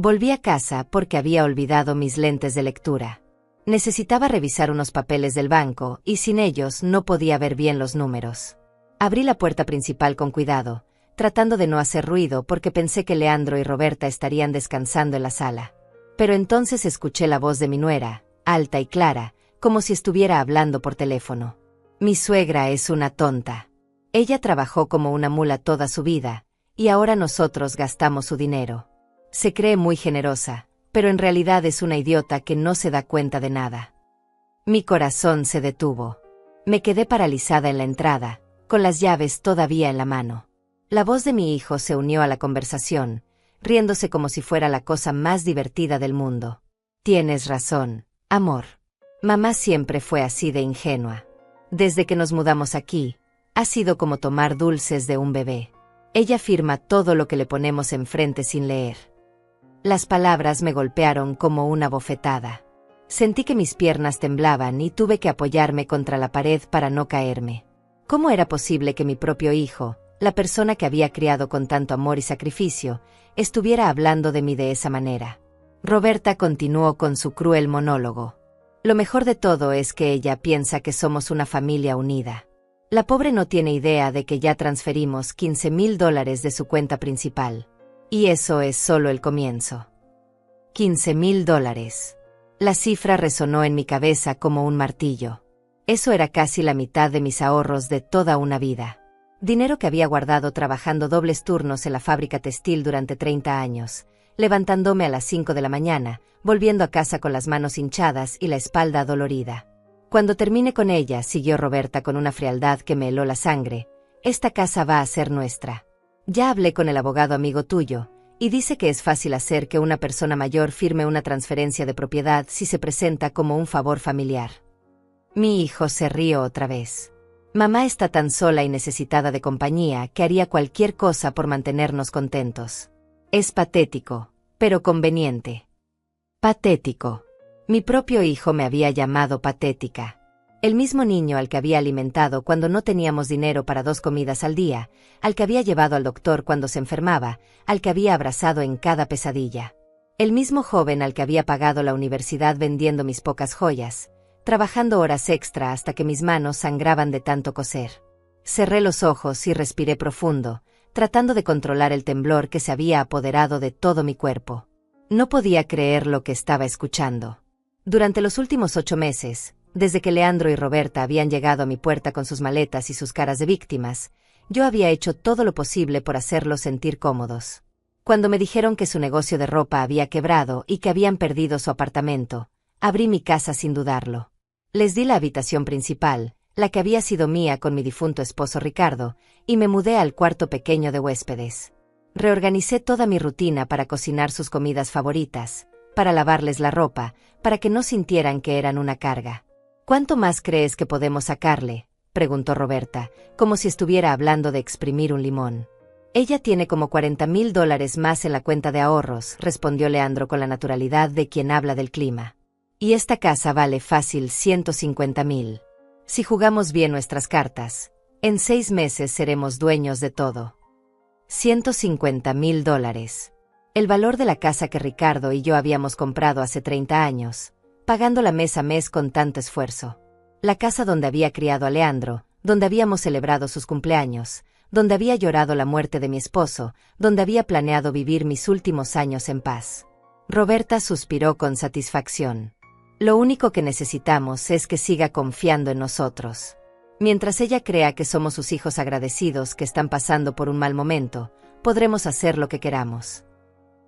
Volví a casa porque había olvidado mis lentes de lectura. Necesitaba revisar unos papeles del banco y sin ellos no podía ver bien los números. Abrí la puerta principal con cuidado, tratando de no hacer ruido porque pensé que Leandro y Roberta estarían descansando en la sala. Pero entonces escuché la voz de mi nuera, alta y clara, como si estuviera hablando por teléfono. Mi suegra es una tonta. Ella trabajó como una mula toda su vida, y ahora nosotros gastamos su dinero. Se cree muy generosa, pero en realidad es una idiota que no se da cuenta de nada. Mi corazón se detuvo. Me quedé paralizada en la entrada, con las llaves todavía en la mano. La voz de mi hijo se unió a la conversación, riéndose como si fuera la cosa más divertida del mundo. Tienes razón, amor. Mamá siempre fue así de ingenua. Desde que nos mudamos aquí, ha sido como tomar dulces de un bebé. Ella firma todo lo que le ponemos enfrente sin leer. Las palabras me golpearon como una bofetada. Sentí que mis piernas temblaban y tuve que apoyarme contra la pared para no caerme. ¿Cómo era posible que mi propio hijo, la persona que había criado con tanto amor y sacrificio, estuviera hablando de mí de esa manera? Roberta continuó con su cruel monólogo. Lo mejor de todo es que ella piensa que somos una familia unida. La pobre no tiene idea de que ya transferimos $15,000 de su cuenta principal. Y eso es solo el comienzo. $15,000. La cifra resonó en mi cabeza como un martillo. Eso era casi la mitad de mis ahorros de toda una vida. Dinero que había guardado trabajando dobles turnos en la fábrica textil durante 30 años, levantándome a las 5 de la mañana, volviendo a casa con las manos hinchadas y la espalda dolorida. Cuando termine con ella, siguió Roberta con una frialdad que me heló la sangre, esta casa va a ser nuestra. Ya hablé con el abogado amigo tuyo, y dice que es fácil hacer que una persona mayor firme una transferencia de propiedad si se presenta como un favor familiar. Mi hijo se rió otra vez. Mamá está tan sola y necesitada de compañía que haría cualquier cosa por mantenernos contentos. Es patético, pero conveniente. Patético. Mi propio hijo me había llamado patética. El mismo niño al que había alimentado cuando no teníamos dinero para 2 comidas al día, al que había llevado al doctor cuando se enfermaba, al que había abrazado en cada pesadilla. El mismo joven al que había pagado la universidad vendiendo mis pocas joyas, trabajando horas extra hasta que mis manos sangraban de tanto coser. Cerré los ojos y respiré profundo, tratando de controlar el temblor que se había apoderado de todo mi cuerpo. No podía creer lo que estaba escuchando. Durante los últimos 8 meses, desde que Leandro y Roberta habían llegado a mi puerta con sus maletas y sus caras de víctimas, yo había hecho todo lo posible por hacerlos sentir cómodos. Cuando me dijeron que su negocio de ropa había quebrado y que habían perdido su apartamento, abrí mi casa sin dudarlo. Les di la habitación principal, la que había sido mía con mi difunto esposo Ricardo, y me mudé al cuarto pequeño de huéspedes. Reorganicé toda mi rutina para cocinar sus comidas favoritas, para lavarles la ropa, para que no sintieran que eran una carga. ¿Cuánto más crees que podemos sacarle?, preguntó Roberta, como si estuviera hablando de exprimir un limón. Ella tiene como $40,000 más en la cuenta de ahorros, respondió Leandro con la naturalidad de quien habla del clima. Y esta casa vale fácil 150,000. Si jugamos bien nuestras cartas, en 6 meses seremos dueños de todo. $150,000. El valor de la casa que Ricardo y yo habíamos comprado hace 30 años, pagándola mes a mes con tanto esfuerzo. La casa donde había criado a Leandro, donde habíamos celebrado sus cumpleaños, donde había llorado la muerte de mi esposo, donde había planeado vivir mis últimos años en paz. Roberta suspiró con satisfacción. Lo único que necesitamos es que siga confiando en nosotros. Mientras ella crea que somos sus hijos agradecidos que están pasando por un mal momento, podremos hacer lo que queramos.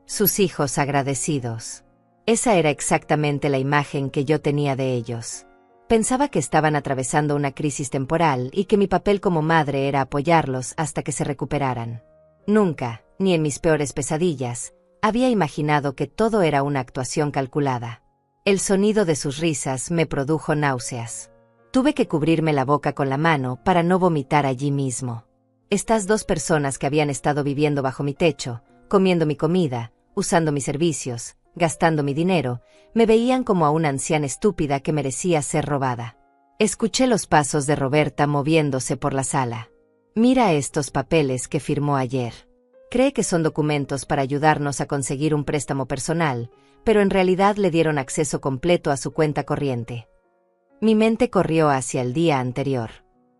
Sus hijos agradecidos. Esa era exactamente la imagen que yo tenía de ellos. Pensaba que estaban atravesando una crisis temporal y que mi papel como madre era apoyarlos hasta que se recuperaran. Nunca, ni en mis peores pesadillas, había imaginado que todo era una actuación calculada. El sonido de sus risas me produjo náuseas. Tuve que cubrirme la boca con la mano para no vomitar allí mismo. Estas 2 personas que habían estado viviendo bajo mi techo, comiendo mi comida, usando mis servicios, gastando mi dinero, me veían como a una anciana estúpida que merecía ser robada. Escuché los pasos de Roberta moviéndose por la sala. Mira estos papeles que firmó ayer. Cree que son documentos para ayudarnos a conseguir un préstamo personal, pero en realidad le dieron acceso completo a su cuenta corriente. Mi mente corrió hacia el día anterior.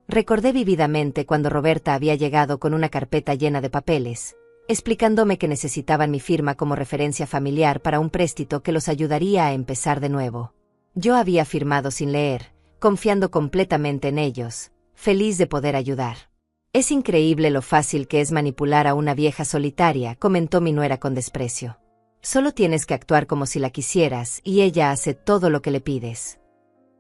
Recordé vívidamente cuando Roberta había llegado con una carpeta llena de papeles, explicándome que necesitaban mi firma como referencia familiar para un préstamo que los ayudaría a empezar de nuevo. Yo había firmado sin leer, confiando completamente en ellos, feliz de poder ayudar. Es increíble lo fácil que es manipular a una vieja solitaria, comentó mi nuera con desprecio. Solo tienes que actuar como si la quisieras y ella hace todo lo que le pides.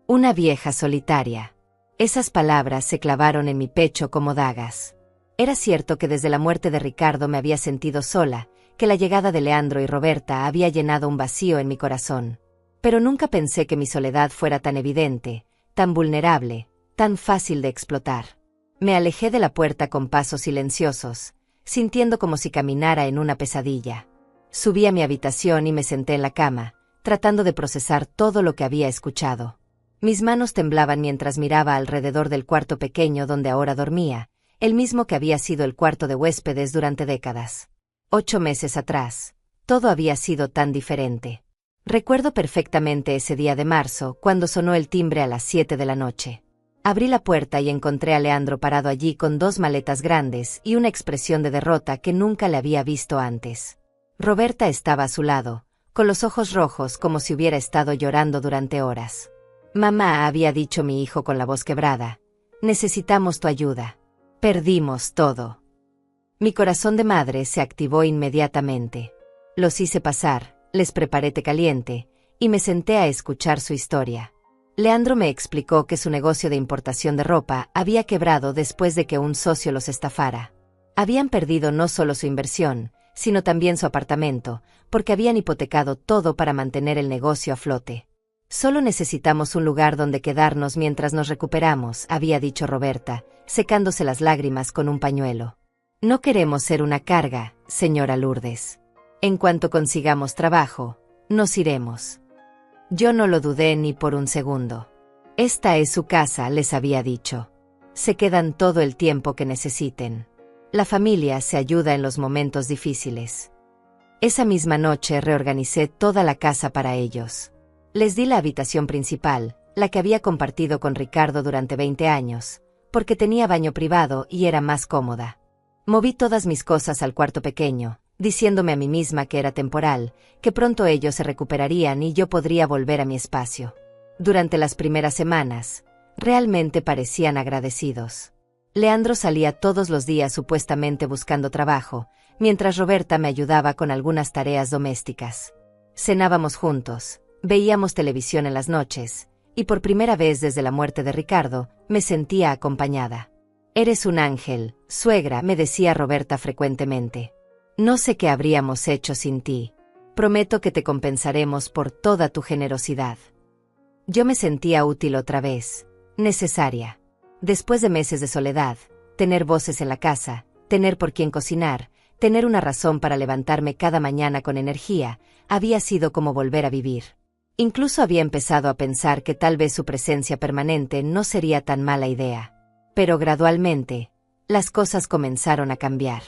Una vieja solitaria. Esas palabras se clavaron en mi pecho como dagas. Era cierto que desde la muerte de Ricardo me había sentido sola, que la llegada de Leandro y Roberta había llenado un vacío en mi corazón. Pero nunca pensé que mi soledad fuera tan evidente, tan vulnerable, tan fácil de explotar. Me alejé de la puerta con pasos silenciosos, sintiendo como si caminara en una pesadilla. Subí a mi habitación y me senté en la cama, tratando de procesar todo lo que había escuchado. Mis manos temblaban mientras miraba alrededor del cuarto pequeño donde ahora dormía, el mismo que había sido el cuarto de huéspedes durante décadas. 8 meses atrás, todo había sido tan diferente. Recuerdo perfectamente ese día de marzo, cuando sonó el timbre a las 7 de la noche. Abrí la puerta y encontré a Leandro parado allí con 2 maletas grandes y una expresión de derrota que nunca le había visto antes. Roberta estaba a su lado, con los ojos rojos como si hubiera estado llorando durante horas. Mamá, había dicho mi hijo con la voz quebrada, necesitamos tu ayuda. Perdimos todo. Mi corazón de madre se activó inmediatamente. Los hice pasar, les preparé té caliente, y me senté a escuchar su historia. Leandro me explicó que su negocio de importación de ropa había quebrado después de que un socio los estafara. Habían perdido no solo su inversión, sino también su apartamento, porque habían hipotecado todo para mantener el negocio a flote. Solo necesitamos un lugar donde quedarnos mientras nos recuperamos, había dicho Roberta, secándose las lágrimas con un pañuelo. No queremos ser una carga, señora Lourdes. En cuanto consigamos trabajo, nos iremos. Yo no lo dudé ni por un segundo. Esta es su casa, les había dicho. Se quedan todo el tiempo que necesiten. La familia se ayuda en los momentos difíciles. Esa misma noche reorganicé toda la casa para ellos. Les di la habitación principal, la que había compartido con Ricardo durante 20 años, porque tenía baño privado y era más cómoda. Moví todas mis cosas al cuarto pequeño, diciéndome a mí misma que era temporal, que pronto ellos se recuperarían y yo podría volver a mi espacio. Durante las primeras semanas, realmente parecían agradecidos. Leandro salía todos los días supuestamente buscando trabajo, mientras Roberta me ayudaba con algunas tareas domésticas. Cenábamos juntos. Veíamos televisión en las noches, y por primera vez desde la muerte de Ricardo, me sentía acompañada. Eres un ángel, suegra, me decía Roberta frecuentemente. No sé qué habríamos hecho sin ti. Prometo que te compensaremos por toda tu generosidad. Yo me sentía útil otra vez, necesaria. Después de meses de soledad, tener voces en la casa, tener por quién cocinar, tener una razón para levantarme cada mañana con energía, había sido como volver a vivir. Incluso había empezado a pensar que tal vez su presencia permanente no sería tan mala idea. Pero gradualmente, las cosas comenzaron a cambiar.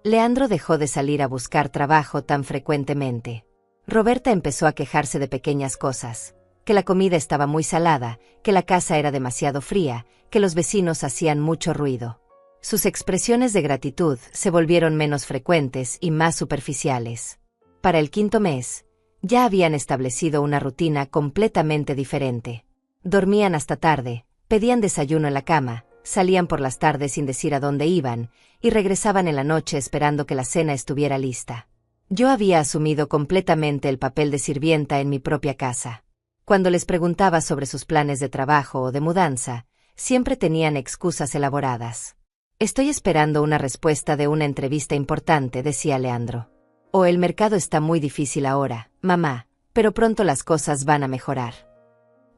Leandro dejó de salir a buscar trabajo tan frecuentemente. Roberta empezó a quejarse de pequeñas cosas, que la comida estaba muy salada, que la casa era demasiado fría, que los vecinos hacían mucho ruido. Sus expresiones de gratitud se volvieron menos frecuentes y más superficiales. Para el 5.º mes, ya habían establecido una rutina completamente diferente. Dormían hasta tarde, pedían desayuno en la cama, salían por las tardes sin decir a dónde iban, y regresaban en la noche esperando que la cena estuviera lista. Yo había asumido completamente el papel de sirvienta en mi propia casa. Cuando les preguntaba sobre sus planes de trabajo o de mudanza, siempre tenían excusas elaboradas. Estoy esperando una respuesta de una entrevista importante, decía Leandro. O el mercado está muy difícil ahora, mamá, pero pronto las cosas van a mejorar.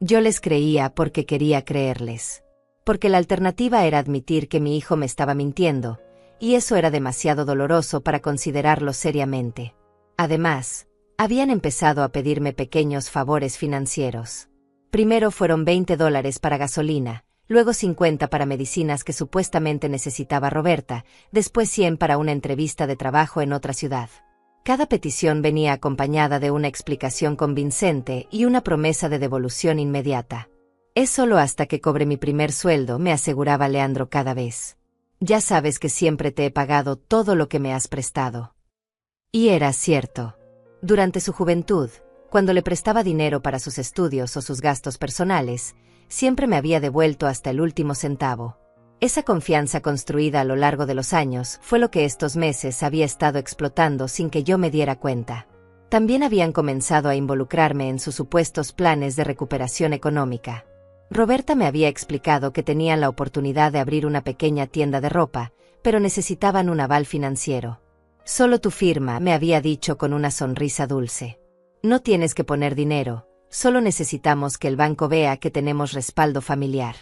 Yo les creía porque quería creerles. Porque la alternativa era admitir que mi hijo me estaba mintiendo, y eso era demasiado doloroso para considerarlo seriamente. Además, habían empezado a pedirme pequeños favores financieros. Primero fueron $20 para gasolina, luego 50 para medicinas que supuestamente necesitaba Roberta, después 100 para una entrevista de trabajo en otra ciudad. Cada petición venía acompañada de una explicación convincente y una promesa de devolución inmediata. Es solo hasta que cobre mi primer sueldo, me aseguraba Leandro cada vez. Ya sabes que siempre te he pagado todo lo que me has prestado. Y era cierto. Durante su juventud, cuando le prestaba dinero para sus estudios o sus gastos personales, siempre me había devuelto hasta el último centavo. Esa confianza construida a lo largo de los años fue lo que estos meses había estado explotando sin que yo me diera cuenta. También habían comenzado a involucrarme en sus supuestos planes de recuperación económica. Roberta me había explicado que tenían la oportunidad de abrir una pequeña tienda de ropa, pero necesitaban un aval financiero. Solo tu firma, me había dicho con una sonrisa dulce. No tienes que poner dinero, solo necesitamos que el banco vea que tenemos respaldo familiar.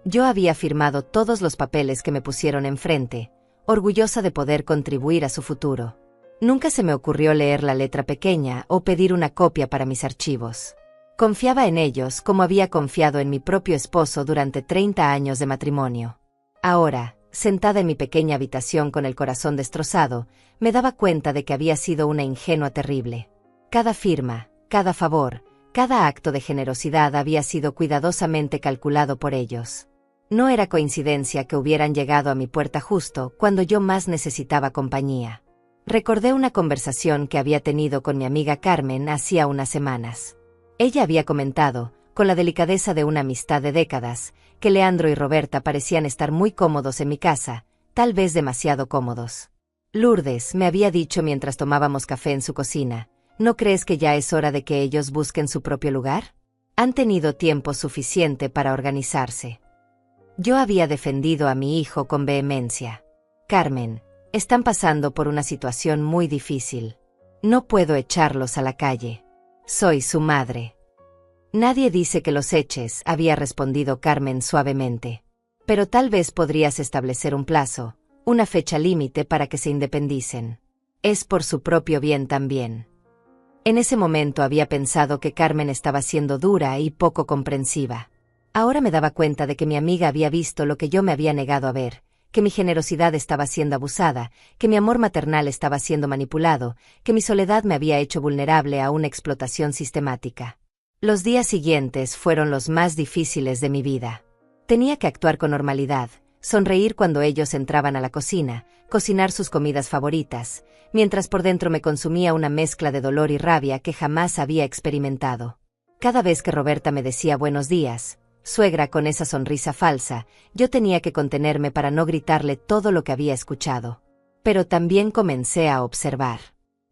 Yo había firmado todos los papeles que me pusieron enfrente, orgullosa de poder contribuir a su futuro. Nunca se me ocurrió leer la letra pequeña o pedir una copia para mis archivos. Confiaba en ellos como había confiado en mi propio esposo durante 30 años de matrimonio. Ahora, sentada en mi pequeña habitación con el corazón destrozado, me daba cuenta de que había sido una ingenua terrible. Cada firma, cada favor, cada acto de generosidad había sido cuidadosamente calculado por ellos. No era coincidencia que hubieran llegado a mi puerta justo cuando yo más necesitaba compañía. Recordé una conversación que había tenido con mi amiga Carmen hacía unas semanas. Ella había comentado, con la delicadeza de una amistad de décadas, que Leandro y Roberta parecían estar muy cómodos en mi casa, tal vez demasiado cómodos. Lourdes, me había dicho mientras tomábamos café en su cocina, ¿no crees que ya es hora de que ellos busquen su propio lugar? Han tenido tiempo suficiente para organizarse. Yo había defendido a mi hijo con vehemencia. Carmen, están pasando por una situación muy difícil. No puedo echarlos a la calle. Soy su madre. Nadie dice que los eches, había respondido Carmen suavemente. Pero tal vez podrías establecer un plazo, una fecha límite para que se independicen. Es por su propio bien también. En ese momento había pensado que Carmen estaba siendo dura y poco comprensiva. Ahora me daba cuenta de que mi amiga había visto lo que yo me había negado a ver, que mi generosidad estaba siendo abusada, que mi amor maternal estaba siendo manipulado, que mi soledad me había hecho vulnerable a una explotación sistemática. Los días siguientes fueron los más difíciles de mi vida. Tenía que actuar con normalidad, sonreír cuando ellos entraban a la cocina, cocinar sus comidas favoritas, mientras por dentro me consumía una mezcla de dolor y rabia que jamás había experimentado. Cada vez que Roberta me decía buenos días, suegra, con esa sonrisa falsa, yo tenía que contenerme para no gritarle todo lo que había escuchado. Pero también comencé a observar.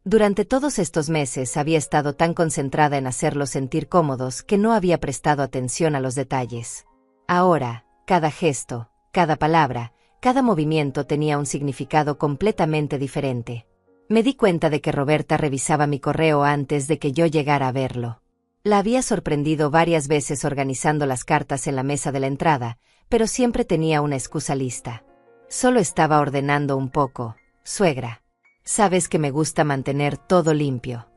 Durante todos estos meses había estado tan concentrada en hacerlos sentir cómodos que no había prestado atención a los detalles. Ahora, cada gesto, cada palabra, cada movimiento tenía un significado completamente diferente. Me di cuenta de que Roberta revisaba mi correo antes de que yo llegara a verlo. La había sorprendido varias veces organizando las cartas en la mesa de la entrada, pero siempre tenía una excusa lista. Solo estaba ordenando un poco, suegra. Sabes que me gusta mantener todo limpio.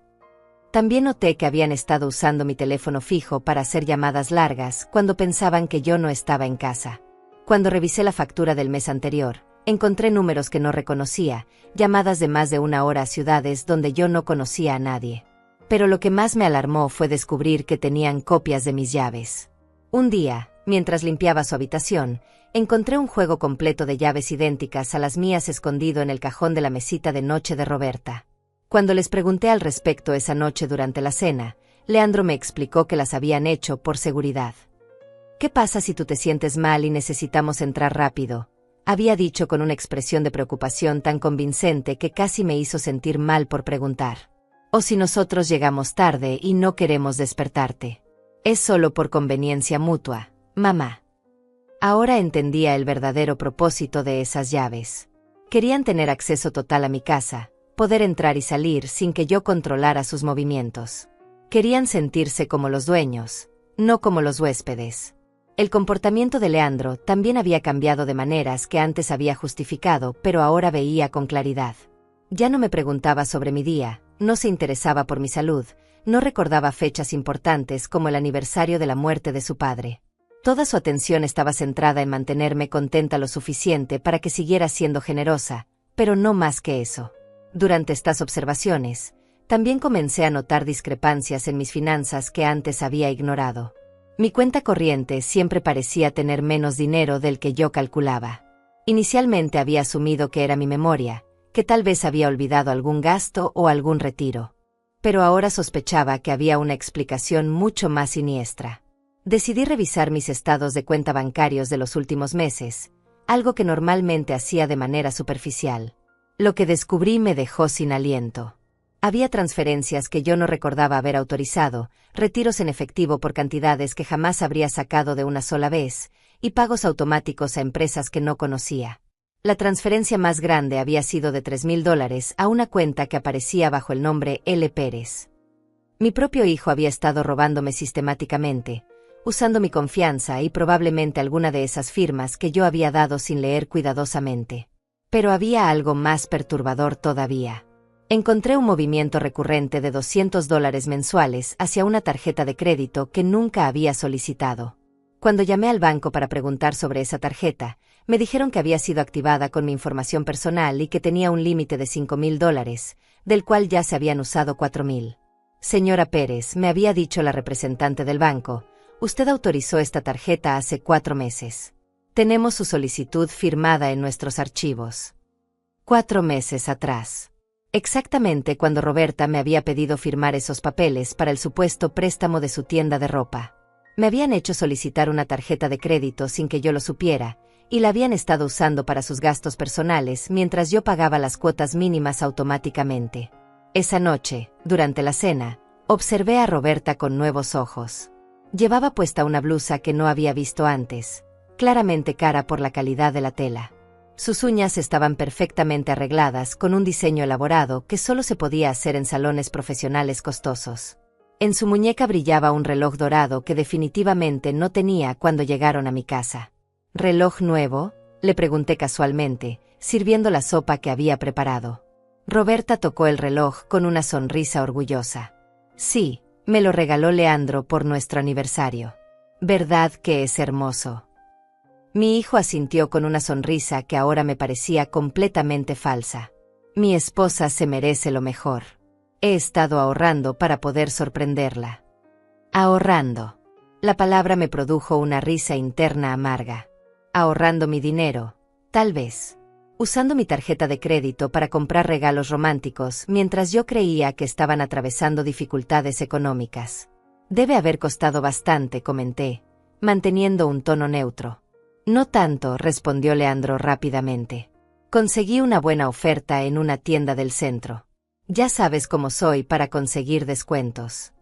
También noté que habían estado usando mi teléfono fijo para hacer llamadas largas cuando pensaban que yo no estaba en casa. Cuando revisé la factura del mes anterior, encontré números que no reconocía, llamadas de más de una hora a ciudades donde yo no conocía a nadie. Pero lo que más me alarmó fue descubrir que tenían copias de mis llaves. Un día, mientras limpiaba su habitación, encontré un juego completo de llaves idénticas a las mías escondido en el cajón de la mesita de noche de Roberta. Cuando les pregunté al respecto esa noche durante la cena, Leandro me explicó que las habían hecho por seguridad. ¿Qué pasa si tú te sientes mal y necesitamos entrar rápido?, había dicho con una expresión de preocupación tan convincente que casi me hizo sentir mal por preguntar. O si nosotros llegamos tarde y no queremos despertarte. Es solo por conveniencia mutua, mamá. Ahora entendía el verdadero propósito de esas llaves. Querían tener acceso total a mi casa, poder entrar y salir sin que yo controlara sus movimientos. Querían sentirse como los dueños, no como los huéspedes. El comportamiento de Leandro también había cambiado de maneras que antes había justificado, pero ahora veía con claridad. Ya no me preguntaba sobre mi día, no se interesaba por mi salud, no recordaba fechas importantes como el aniversario de la muerte de su padre. Toda su atención estaba centrada en mantenerme contenta lo suficiente para que siguiera siendo generosa, pero no más que eso. Durante estas observaciones, también comencé a notar discrepancias en mis finanzas que antes había ignorado. Mi cuenta corriente siempre parecía tener menos dinero del que yo calculaba. Inicialmente había asumido que era mi memoria, que tal vez había olvidado algún gasto o algún retiro. Pero ahora sospechaba que había una explicación mucho más siniestra. Decidí revisar mis estados de cuenta bancarios de los últimos meses, algo que normalmente hacía de manera superficial. Lo que descubrí me dejó sin aliento. Había transferencias que yo no recordaba haber autorizado, retiros en efectivo por cantidades que jamás habría sacado de una sola vez, y pagos automáticos a empresas que no conocía. La transferencia más grande había sido de $3,000 a una cuenta que aparecía bajo el nombre L. Pérez. Mi propio hijo había estado robándome sistemáticamente, usando mi confianza y probablemente alguna de esas firmas que yo había dado sin leer cuidadosamente. Pero había algo más perturbador todavía. Encontré un movimiento recurrente de $200 mensuales hacia una tarjeta de crédito que nunca había solicitado. Cuando llamé al banco para preguntar sobre esa tarjeta, me dijeron que había sido activada con mi información personal y que tenía un límite de $5,000, del cual ya se habían usado $4,000. Señora Pérez, me había dicho la representante del banco, usted autorizó esta tarjeta hace 4 meses. Tenemos su solicitud firmada en nuestros archivos. 4 meses atrás. Exactamente cuando Roberta me había pedido firmar esos papeles para el supuesto préstamo de su tienda de ropa. Me habían hecho solicitar una tarjeta de crédito sin que yo lo supiera, y la habían estado usando para sus gastos personales mientras yo pagaba las cuotas mínimas automáticamente. Esa noche, durante la cena, observé a Roberta con nuevos ojos. Llevaba puesta una blusa que no había visto antes, claramente cara por la calidad de la tela. Sus uñas estaban perfectamente arregladas con un diseño elaborado que solo se podía hacer en salones profesionales costosos. En su muñeca brillaba un reloj dorado que definitivamente no tenía cuando llegaron a mi casa. ¿Reloj nuevo?, le pregunté casualmente, sirviendo la sopa que había preparado. Roberta tocó el reloj con una sonrisa orgullosa. Sí, me lo regaló Leandro por nuestro aniversario. ¿Verdad que es hermoso? Mi hijo asintió con una sonrisa que ahora me parecía completamente falsa. Mi esposa se merece lo mejor. He estado ahorrando para poder sorprenderla. Ahorrando. La palabra me produjo una risa interna amarga. Ahorrando mi dinero, tal vez. Usando mi tarjeta de crédito para comprar regalos románticos mientras yo creía que estaban atravesando dificultades económicas. Debe haber costado bastante, comenté, manteniendo un tono neutro. No tanto, respondió Leandro rápidamente. Conseguí una buena oferta en una tienda del centro. Ya sabes cómo soy para conseguir descuentos.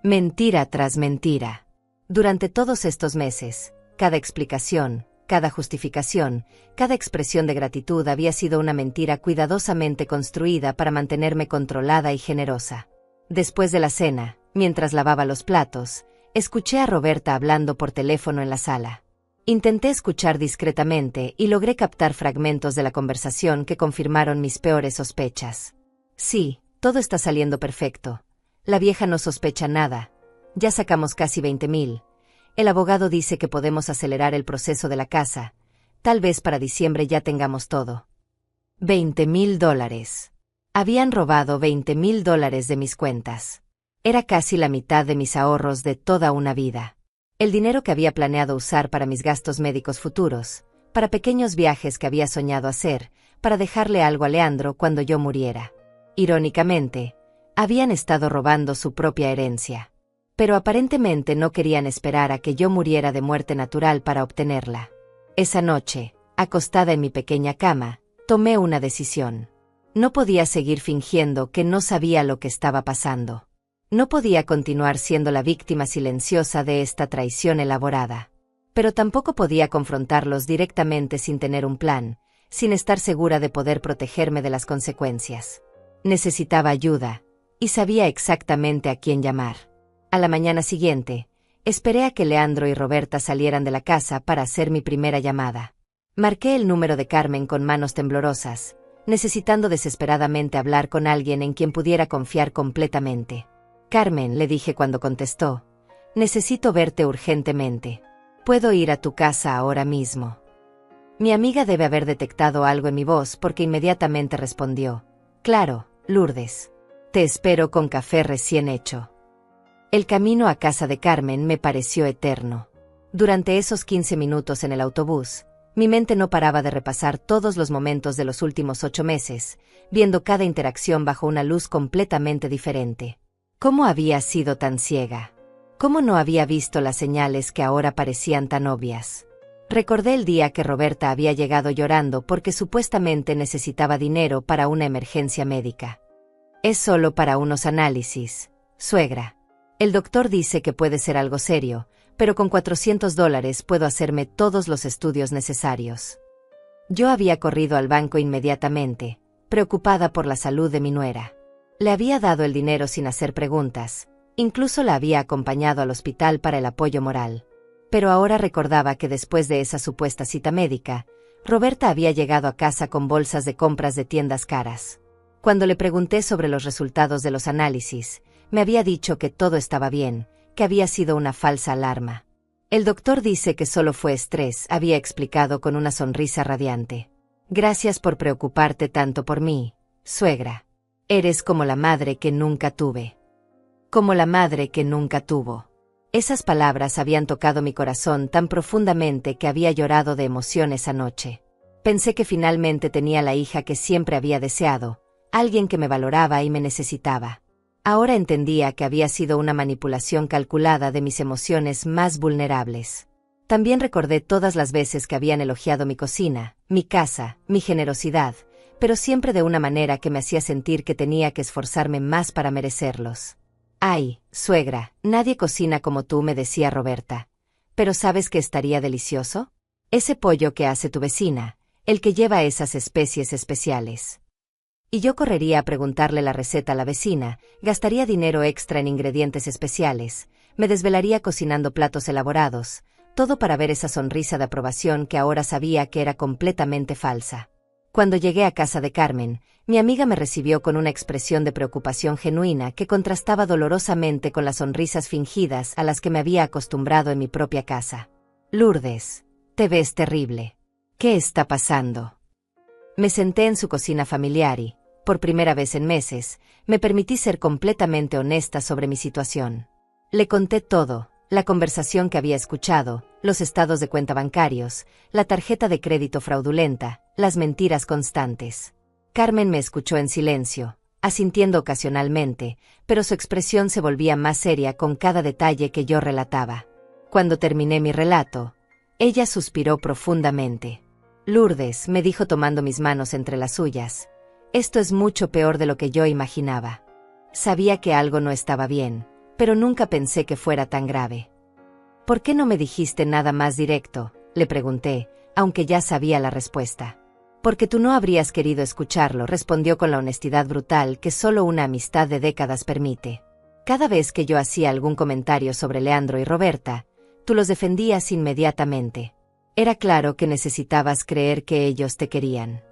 Mentira tras mentira. Durante todos estos meses, cada explicación, cada justificación, cada expresión de gratitud había sido una mentira cuidadosamente construida para mantenerme controlada y generosa. Después de la cena, mientras lavaba los platos, escuché a Roberta hablando por teléfono en la sala. Intenté escuchar discretamente y logré captar fragmentos de la conversación que confirmaron mis peores sospechas. Sí, todo está saliendo perfecto. La vieja no sospecha nada. Ya sacamos casi 20,000. El abogado dice que podemos acelerar el proceso de la casa. Tal vez para diciembre ya tengamos todo. $20,000. Habían robado $20,000 de mis cuentas. Era casi la mitad de mis ahorros de toda una vida. El dinero que había planeado usar para mis gastos médicos futuros, para pequeños viajes que había soñado hacer, para dejarle algo a Leandro cuando yo muriera. Irónicamente, habían estado robando su propia herencia. Pero aparentemente no querían esperar a que yo muriera de muerte natural para obtenerla. Esa noche, acostada en mi pequeña cama, tomé una decisión. No podía seguir fingiendo que no sabía lo que estaba pasando. No podía continuar siendo la víctima silenciosa de esta traición elaborada. Pero tampoco podía confrontarlos directamente sin tener un plan, sin estar segura de poder protegerme de las consecuencias. Necesitaba ayuda, y sabía exactamente a quién llamar. A la mañana siguiente, esperé a que Leandro y Roberta salieran de la casa para hacer mi primera llamada. Marqué el número de Carmen con manos temblorosas, necesitando desesperadamente hablar con alguien en quien pudiera confiar completamente. Carmen, le dije cuando contestó, necesito verte urgentemente. Puedo ir a tu casa ahora mismo. Mi amiga debe haber detectado algo en mi voz porque inmediatamente respondió: claro, Lourdes. Te espero con café recién hecho. El camino a casa de Carmen me pareció eterno. Durante esos 15 minutos en el autobús, mi mente no paraba de repasar todos los momentos de los últimos 8 meses, viendo cada interacción bajo una luz completamente diferente. ¿Cómo había sido tan ciega? ¿Cómo no había visto las señales que ahora parecían tan obvias? Recordé el día que Roberta había llegado llorando porque supuestamente necesitaba dinero para una emergencia médica. Es solo para unos análisis, suegra. El doctor dice que puede ser algo serio, pero con $400 puedo hacerme todos los estudios necesarios. Yo había corrido al banco inmediatamente, preocupada por la salud de mi nuera. Le había dado el dinero sin hacer preguntas, incluso la había acompañado al hospital para el apoyo moral. Pero ahora recordaba que después de esa supuesta cita médica, Roberta había llegado a casa con bolsas de compras de tiendas caras. Cuando le pregunté sobre los resultados de los análisis, me había dicho que todo estaba bien, que había sido una falsa alarma. El doctor dice que solo fue estrés, había explicado con una sonrisa radiante. Gracias por preocuparte tanto por mí, suegra. Eres como la madre que nunca tuve. Como la madre que nunca tuvo. Esas palabras habían tocado mi corazón tan profundamente que había llorado de emoción esa noche. Pensé que finalmente tenía la hija que siempre había deseado, alguien que me valoraba y me necesitaba. Ahora entendía que había sido una manipulación calculada de mis emociones más vulnerables. También recordé todas las veces que habían elogiado mi cocina, mi casa, mi generosidad, pero siempre de una manera que me hacía sentir que tenía que esforzarme más para merecerlos. Ay, suegra, nadie cocina como tú, me decía Roberta. ¿Pero sabes qué estaría delicioso? Ese pollo que hace tu vecina, el que lleva esas especies especiales. Y yo correría a preguntarle la receta a la vecina, gastaría dinero extra en ingredientes especiales, me desvelaría cocinando platos elaborados, todo para ver esa sonrisa de aprobación que ahora sabía que era completamente falsa. Cuando llegué a casa de Carmen, mi amiga me recibió con una expresión de preocupación genuina que contrastaba dolorosamente con las sonrisas fingidas a las que me había acostumbrado en mi propia casa. Lourdes, te ves terrible. ¿Qué está pasando? Me senté en su cocina familiar y, por primera vez en meses, me permití ser completamente honesta sobre mi situación. Le conté todo, la conversación que había escuchado, los estados de cuenta bancarios, la tarjeta de crédito fraudulenta, las mentiras constantes. Carmen me escuchó en silencio, asintiendo ocasionalmente, pero su expresión se volvía más seria con cada detalle que yo relataba. Cuando terminé mi relato, ella suspiró profundamente. Lourdes, me dijo tomando mis manos entre las suyas, esto es mucho peor de lo que yo imaginaba. Sabía que algo no estaba bien, pero nunca pensé que fuera tan grave. ¿Por qué no me dijiste nada más directo?, le pregunté, aunque ya sabía la respuesta. Porque tú no habrías querido escucharlo, respondió con la honestidad brutal que solo una amistad de décadas permite. Cada vez que yo hacía algún comentario sobre Leandro y Roberta, tú los defendías inmediatamente. Era claro que necesitabas creer que ellos te querían.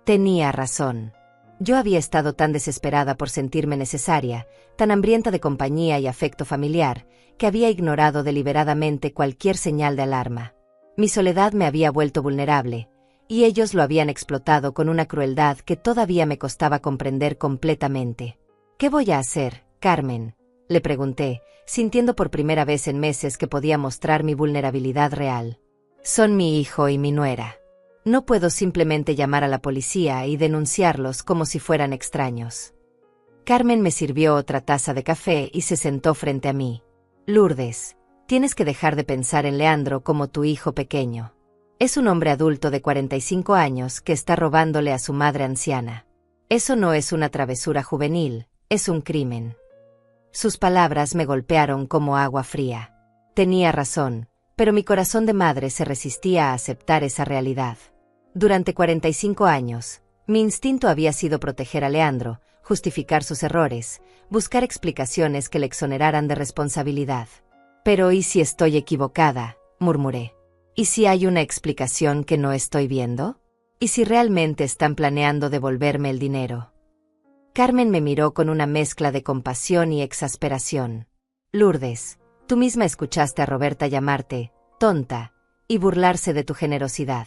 Tenía razón. Yo había estado tan desesperada por sentirme necesaria, tan hambrienta de compañía y afecto familiar, que había ignorado deliberadamente cualquier señal de alarma. Mi soledad me había vuelto vulnerable, y ellos lo habían explotado con una crueldad que todavía me costaba comprender completamente. ¿Qué voy a hacer, Carmen?, le pregunté, sintiendo por primera vez en meses que podía mostrar mi vulnerabilidad real. Son mi hijo y mi nuera. No puedo simplemente llamar a la policía y denunciarlos como si fueran extraños. Carmen me sirvió otra taza de café y se sentó frente a mí. Lourdes, tienes que dejar de pensar en Leandro como tu hijo pequeño. Es un hombre adulto de 45 años que está robándole a su madre anciana. Eso no es una travesura juvenil, es un crimen. Sus palabras me golpearon como agua fría. Tenía razón, pero mi corazón de madre se resistía a aceptar esa realidad. Durante 45 años, mi instinto había sido proteger a Leandro, justificar sus errores, buscar explicaciones que le exoneraran de responsabilidad. Pero ¿y si estoy equivocada?, murmuré. ¿Y si hay una explicación que no estoy viendo? ¿Y si realmente están planeando devolverme el dinero? Carmen me miró con una mezcla de compasión y exasperación. Lourdes, tú misma escuchaste a Roberta llamarte tonta, y burlarse de tu generosidad.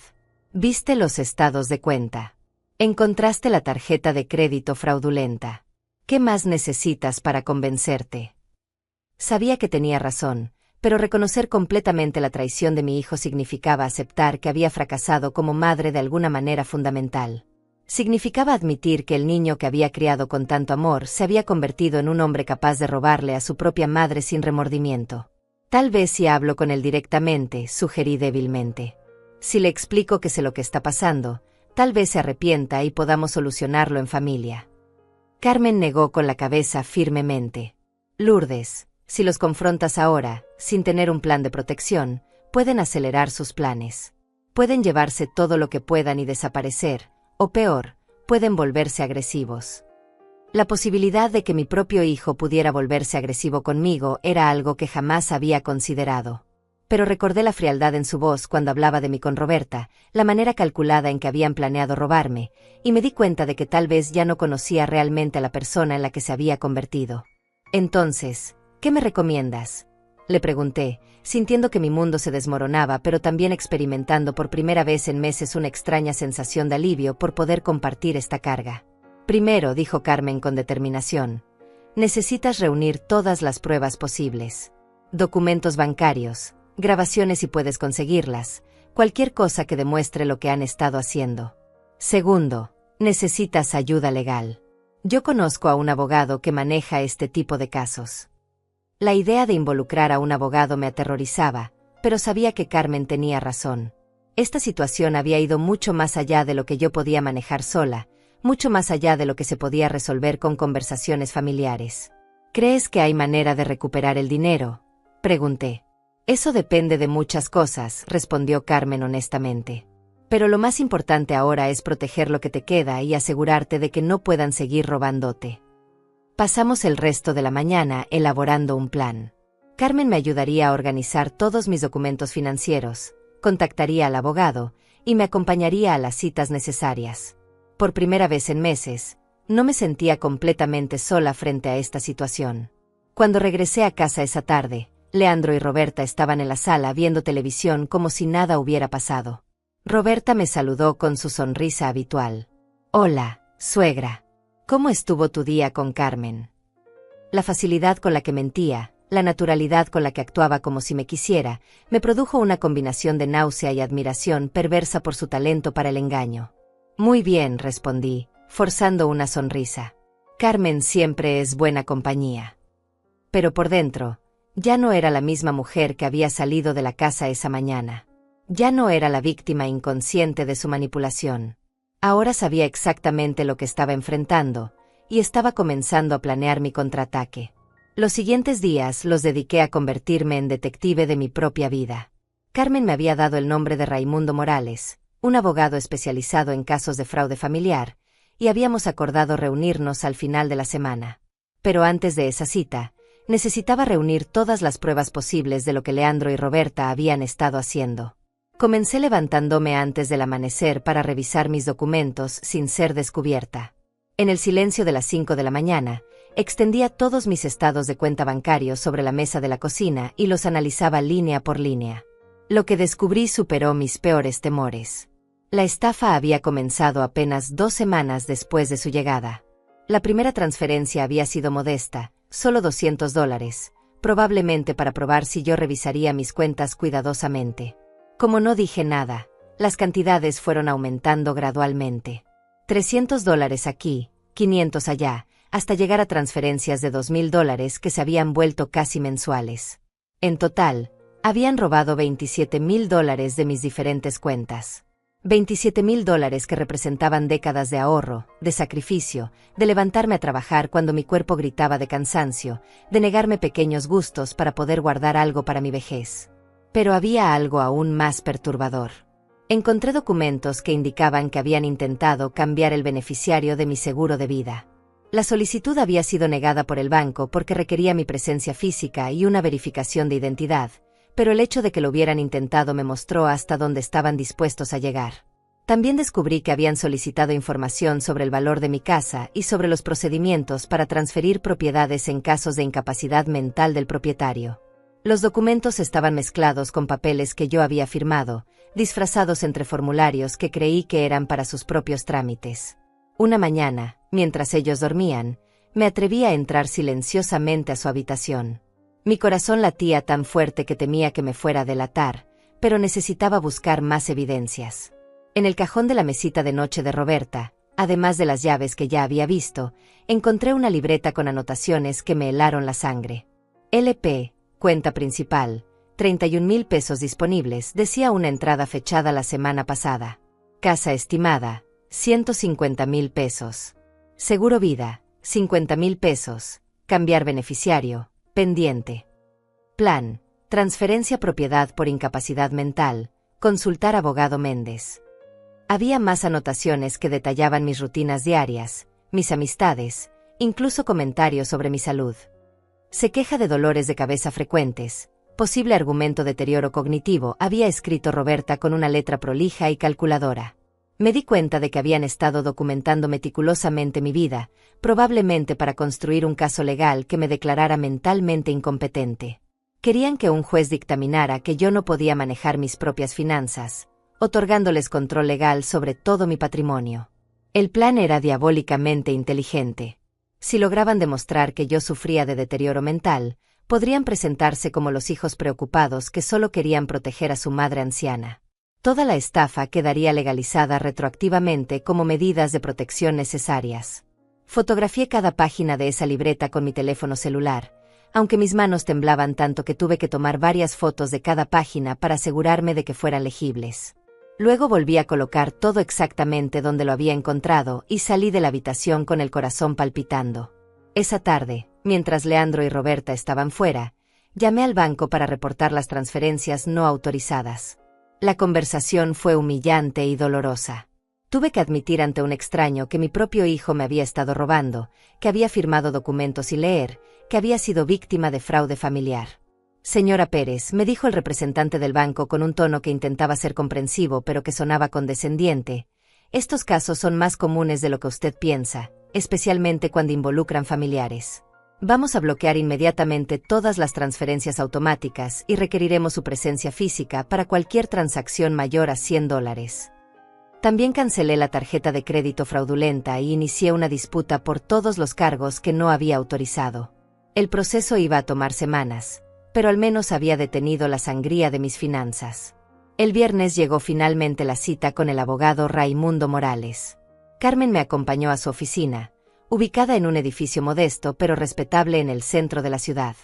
Viste los estados de cuenta. Encontraste la tarjeta de crédito fraudulenta. ¿Qué más necesitas para convencerte? Sabía que tenía razón, pero reconocer completamente la traición de mi hijo significaba aceptar que había fracasado como madre de alguna manera fundamental. Significaba admitir que el niño que había criado con tanto amor se había convertido en un hombre capaz de robarle a su propia madre sin remordimiento. Tal vez si hablo con él directamente, sugerí débilmente. Si le explico que sé lo que está pasando, tal vez se arrepienta y podamos solucionarlo en familia. Carmen negó con la cabeza firmemente. Lourdes, si los confrontas ahora, sin tener un plan de protección, pueden acelerar sus planes. Pueden llevarse todo lo que puedan y desaparecer, o peor, pueden volverse agresivos. La posibilidad de que mi propio hijo pudiera volverse agresivo conmigo era algo que jamás había considerado. Pero recordé la frialdad en su voz cuando hablaba de mí con Roberta, la manera calculada en que habían planeado robarme, y me di cuenta de que tal vez ya no conocía realmente a la persona en la que se había convertido. Entonces, ¿qué me recomiendas?, le pregunté, sintiendo que mi mundo se desmoronaba, pero también experimentando por primera vez en meses una extraña sensación de alivio por poder compartir esta carga. Primero, dijo Carmen con determinación, necesitas reunir todas las pruebas posibles. Documentos bancarios, grabaciones si puedes conseguirlas, cualquier cosa que demuestre lo que han estado haciendo. Segundo, necesitas ayuda legal. Yo conozco a un abogado que maneja este tipo de casos. La idea de involucrar a un abogado me aterrorizaba, pero sabía que Carmen tenía razón. Esta situación había ido mucho más allá de lo que yo podía manejar sola, mucho más allá de lo que se podía resolver con conversaciones familiares. ¿Crees que hay manera de recuperar el dinero?, pregunté. Eso depende de muchas cosas, respondió Carmen honestamente. Pero lo más importante ahora es proteger lo que te queda y asegurarte de que no puedan seguir robándote. Pasamos el resto de la mañana elaborando un plan. Carmen me ayudaría a organizar todos mis documentos financieros, contactaría al abogado y me acompañaría a las citas necesarias. Por primera vez en meses, no me sentía completamente sola frente a esta situación. Cuando regresé a casa esa tarde, Leandro y Roberta estaban en la sala viendo televisión como si nada hubiera pasado. Roberta me saludó con su sonrisa habitual. Hola, suegra. ¿Cómo estuvo tu día con Carmen? La facilidad con la que mentía, la naturalidad con la que actuaba como si me quisiera, me produjo una combinación de náusea y admiración perversa por su talento para el engaño. Muy bien, respondí, forzando una sonrisa. Carmen siempre es buena compañía. Pero por dentro, ya no era la misma mujer que había salido de la casa esa mañana. Ya no era la víctima inconsciente de su manipulación. Ahora sabía exactamente lo que estaba enfrentando, y estaba comenzando a planear mi contraataque. Los siguientes días los dediqué a convertirme en detective de mi propia vida. Carmen me había dado el nombre de Raimundo Morales, un abogado especializado en casos de fraude familiar, y habíamos acordado reunirnos al final de la semana. Pero antes de esa cita, necesitaba reunir todas las pruebas posibles de lo que Leandro y Roberta habían estado haciendo. Comencé levantándome antes del amanecer para revisar mis documentos sin ser descubierta. En el silencio de las 5 de la mañana, extendía todos mis estados de cuenta bancarios sobre la mesa de la cocina y los analizaba línea por línea. Lo que descubrí superó mis peores temores. La estafa había comenzado apenas 2 semanas después de su llegada. La primera transferencia había sido modesta, solo $200, probablemente para probar si yo revisaría mis cuentas cuidadosamente. Como no dije nada, las cantidades fueron aumentando gradualmente. $300 aquí, 500 allá, hasta llegar a transferencias de $2,000 que se habían vuelto casi mensuales. En total, habían robado $27,000 de mis diferentes cuentas. $27,000 que representaban décadas de ahorro, de sacrificio, de levantarme a trabajar cuando mi cuerpo gritaba de cansancio, de negarme pequeños gustos para poder guardar algo para mi vejez. Pero había algo aún más perturbador. Encontré documentos que indicaban que habían intentado cambiar el beneficiario de mi seguro de vida. La solicitud había sido negada por el banco porque requería mi presencia física y una verificación de identidad, pero el hecho de que lo hubieran intentado me mostró hasta dónde estaban dispuestos a llegar. También descubrí que habían solicitado información sobre el valor de mi casa y sobre los procedimientos para transferir propiedades en casos de incapacidad mental del propietario. Los documentos estaban mezclados con papeles que yo había firmado, disfrazados entre formularios que creí que eran para sus propios trámites. Una mañana, mientras ellos dormían, me atreví a entrar silenciosamente a su habitación. Mi corazón latía tan fuerte que temía que me fuera a delatar, pero necesitaba buscar más evidencias. En el cajón de la mesita de noche de Roberta, además de las llaves que ya había visto, encontré una libreta con anotaciones que me helaron la sangre. LP, cuenta principal, 31,000 pesos disponibles, decía una entrada fechada la semana pasada. Casa estimada, 150,000 pesos. Seguro vida, 50,000 pesos. Cambiar beneficiario, pendiente. Plan, transferencia propiedad por incapacidad mental, consultar abogado Méndez. Había más anotaciones que detallaban mis rutinas diarias, mis amistades, incluso comentarios sobre mi salud. Se queja de dolores de cabeza frecuentes, posible argumento deterioro cognitivo, había escrito Roberta con una letra prolija y calculadora. Me di cuenta de que habían estado documentando meticulosamente mi vida, probablemente para construir un caso legal que me declarara mentalmente incompetente. Querían que un juez dictaminara que yo no podía manejar mis propias finanzas, otorgándoles control legal sobre todo mi patrimonio. El plan era diabólicamente inteligente. Si lograban demostrar que yo sufría de deterioro mental, podrían presentarse como los hijos preocupados que solo querían proteger a su madre anciana. Toda la estafa quedaría legalizada retroactivamente como medidas de protección necesarias. Fotografié cada página de esa libreta con mi teléfono celular, aunque mis manos temblaban tanto que tuve que tomar varias fotos de cada página para asegurarme de que fueran legibles. Luego volví a colocar todo exactamente donde lo había encontrado y salí de la habitación con el corazón palpitando. Esa tarde, mientras Leandro y Roberta estaban fuera, llamé al banco para reportar las transferencias no autorizadas. La conversación fue humillante y dolorosa. Tuve que admitir ante un extraño que mi propio hijo me había estado robando, que había firmado documentos sin leer, que había sido víctima de fraude familiar. Señora Pérez, me dijo el representante del banco con un tono que intentaba ser comprensivo pero que sonaba condescendiente, estos casos son más comunes de lo que usted piensa, especialmente cuando involucran familiares. Vamos a bloquear inmediatamente todas las transferencias automáticas y requeriremos su presencia física para cualquier transacción mayor a $100. También cancelé la tarjeta de crédito fraudulenta y inicié una disputa por todos los cargos que no había autorizado. El proceso iba a tomar semanas, pero al menos había detenido la sangría de mis finanzas. El viernes llegó finalmente la cita con el abogado Raimundo Morales. Carmen me acompañó a su oficina, ubicada en un edificio modesto pero respetable en el centro de la ciudad.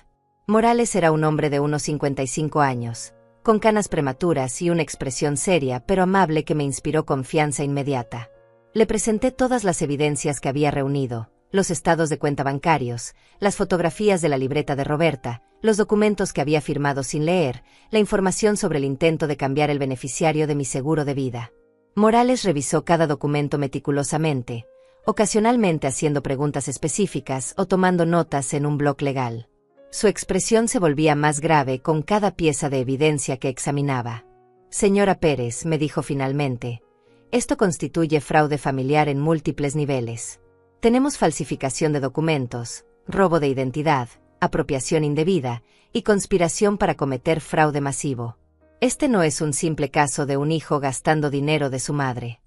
Morales era un hombre de unos 55 años, con canas prematuras y una expresión seria pero amable que me inspiró confianza inmediata. Le presenté todas las evidencias que había reunido, los estados de cuenta bancarios, las fotografías de la libreta de Roberta, los documentos que había firmado sin leer, la información sobre el intento de cambiar el beneficiario de mi seguro de vida. Morales revisó cada documento meticulosamente, ocasionalmente haciendo preguntas específicas o tomando notas en un bloc legal. Su expresión se volvía más grave con cada pieza de evidencia que examinaba. Señora Pérez, me dijo finalmente, esto constituye fraude familiar en múltiples niveles. Tenemos falsificación de documentos, robo de identidad, apropiación indebida y conspiración para cometer fraude masivo. Este no es un simple caso de un hijo gastando dinero de su madre.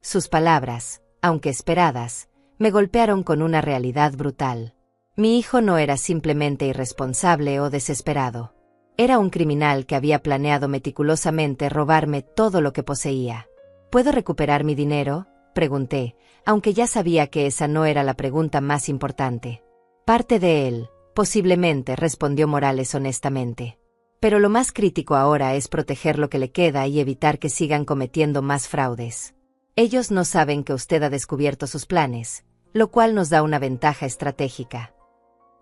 Sus palabras, aunque esperadas, me golpearon con una realidad brutal. Mi hijo no era simplemente irresponsable o desesperado. Era un criminal que había planeado meticulosamente robarme todo lo que poseía. ¿Puedo recuperar mi dinero?, pregunté, aunque ya sabía que esa no era la pregunta más importante. Parte de él, posiblemente, respondió Morales honestamente. Pero lo más crítico ahora es proteger lo que le queda y evitar que sigan cometiendo más fraudes. Ellos no saben que usted ha descubierto sus planes, lo cual nos da una ventaja estratégica.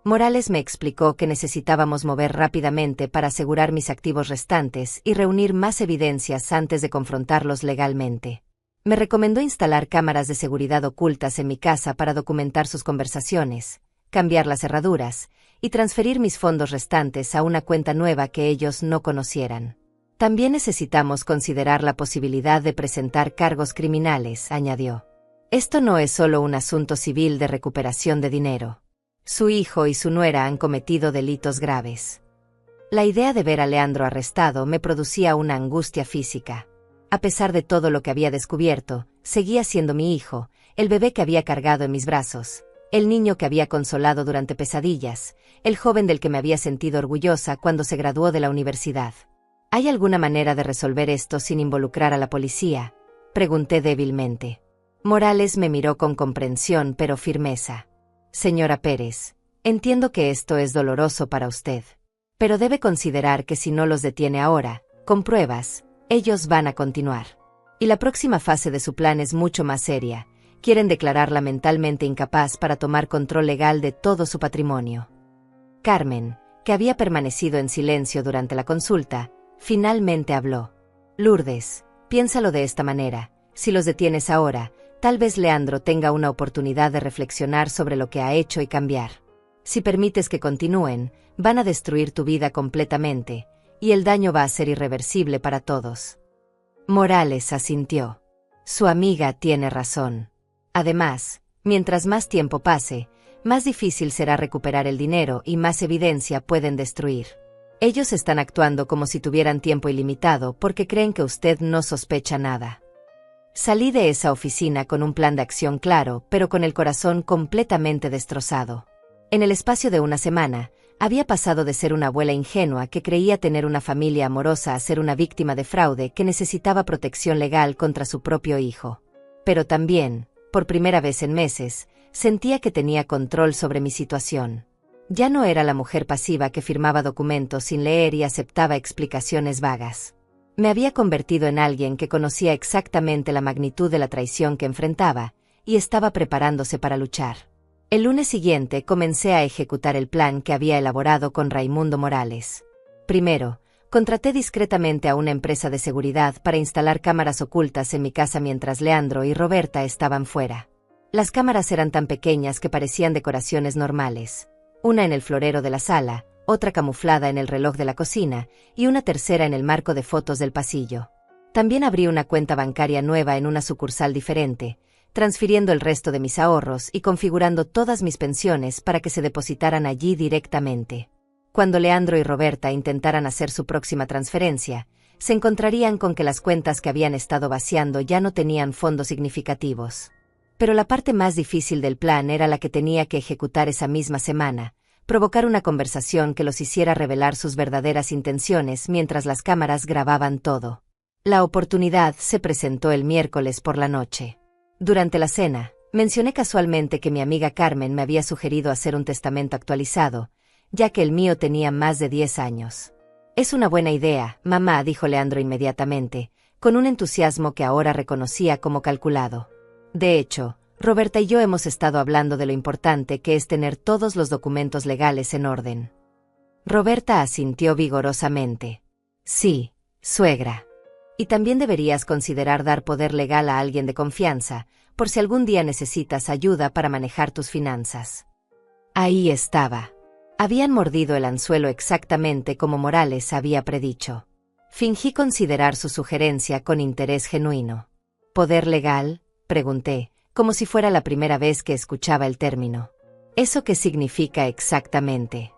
Morales me explicó que necesitábamos mover rápidamente para asegurar mis activos restantes y reunir más evidencias antes de confrontarlos legalmente. Me recomendó instalar cámaras de seguridad ocultas en mi casa para documentar sus conversaciones, cambiar las cerraduras y transferir mis fondos restantes a una cuenta nueva que ellos no conocieran. También necesitamos considerar la posibilidad de presentar cargos criminales, añadió. Esto no es solo un asunto civil de recuperación de dinero. Su hijo y su nuera han cometido delitos graves. La idea de ver a Leandro arrestado me producía una angustia física. A pesar de todo lo que había descubierto, seguía siendo mi hijo, el bebé que había cargado en mis brazos, el niño que había consolado durante pesadillas, el joven del que me había sentido orgullosa cuando se graduó de la universidad. ¿Hay alguna manera de resolver esto sin involucrar a la policía?, pregunté débilmente. Morales me miró con comprensión pero firmeza. Señora Pérez, entiendo que esto es doloroso para usted. Pero debe considerar que si no los detiene ahora, con pruebas, ellos van a continuar. Y la próxima fase de su plan es mucho más seria. Quieren declararla mentalmente incapaz para tomar control legal de todo su patrimonio. Carmen, que había permanecido en silencio durante la consulta, finalmente habló. Lourdes, piénsalo de esta manera. Si los detienes ahora, tal vez Leandro tenga una oportunidad de reflexionar sobre lo que ha hecho y cambiar. Si permites que continúen, van a destruir tu vida completamente, y el daño va a ser irreversible para todos. Morales asintió. Su amiga tiene razón. Además, mientras más tiempo pase, más difícil será recuperar el dinero y más evidencia pueden destruir. Ellos están actuando como si tuvieran tiempo ilimitado porque creen que usted no sospecha nada. Salí de esa oficina con un plan de acción claro, pero con el corazón completamente destrozado. En el espacio de una semana, había pasado de ser una abuela ingenua que creía tener una familia amorosa a ser una víctima de fraude que necesitaba protección legal contra su propio hijo. Pero también, por primera vez en meses, sentía que tenía control sobre mi situación. Ya no era la mujer pasiva que firmaba documentos sin leer y aceptaba explicaciones vagas. Me había convertido en alguien que conocía exactamente la magnitud de la traición que enfrentaba, y estaba preparándose para luchar. El lunes siguiente comencé a ejecutar el plan que había elaborado con Raimundo Morales. Primero, contraté discretamente a una empresa de seguridad para instalar cámaras ocultas en mi casa mientras Leandro y Roberta estaban fuera. Las cámaras eran tan pequeñas que parecían decoraciones normales. Una en el florero de la sala, otra camuflada en el reloj de la cocina, y una tercera en el marco de fotos del pasillo. También abrí una cuenta bancaria nueva en una sucursal diferente, transfiriendo el resto de mis ahorros y configurando todas mis pensiones para que se depositaran allí directamente. Cuando Leandro y Roberta intentaran hacer su próxima transferencia, se encontrarían con que las cuentas que habían estado vaciando ya no tenían fondos significativos. Pero la parte más difícil del plan era la que tenía que ejecutar esa misma semana, provocar una conversación que los hiciera revelar sus verdaderas intenciones mientras las cámaras grababan todo. La oportunidad se presentó el miércoles por la noche. Durante la cena, mencioné casualmente que mi amiga Carmen me había sugerido hacer un testamento actualizado, ya que el mío tenía más de 10 años. Es una buena idea, mamá, dijo Leandro inmediatamente, con un entusiasmo que ahora reconocía como calculado. De hecho, Roberta y yo hemos estado hablando de lo importante que es tener todos los documentos legales en orden. Roberta asintió vigorosamente. Sí, suegra. Y también deberías considerar dar poder legal a alguien de confianza, por si algún día necesitas ayuda para manejar tus finanzas. Ahí estaba. Habían mordido el anzuelo exactamente como Morales había predicho. Fingí considerar su sugerencia con interés genuino. ¿Poder legal?, pregunté, como si fuera la primera vez que escuchaba el término. ¿Eso qué significa exactamente?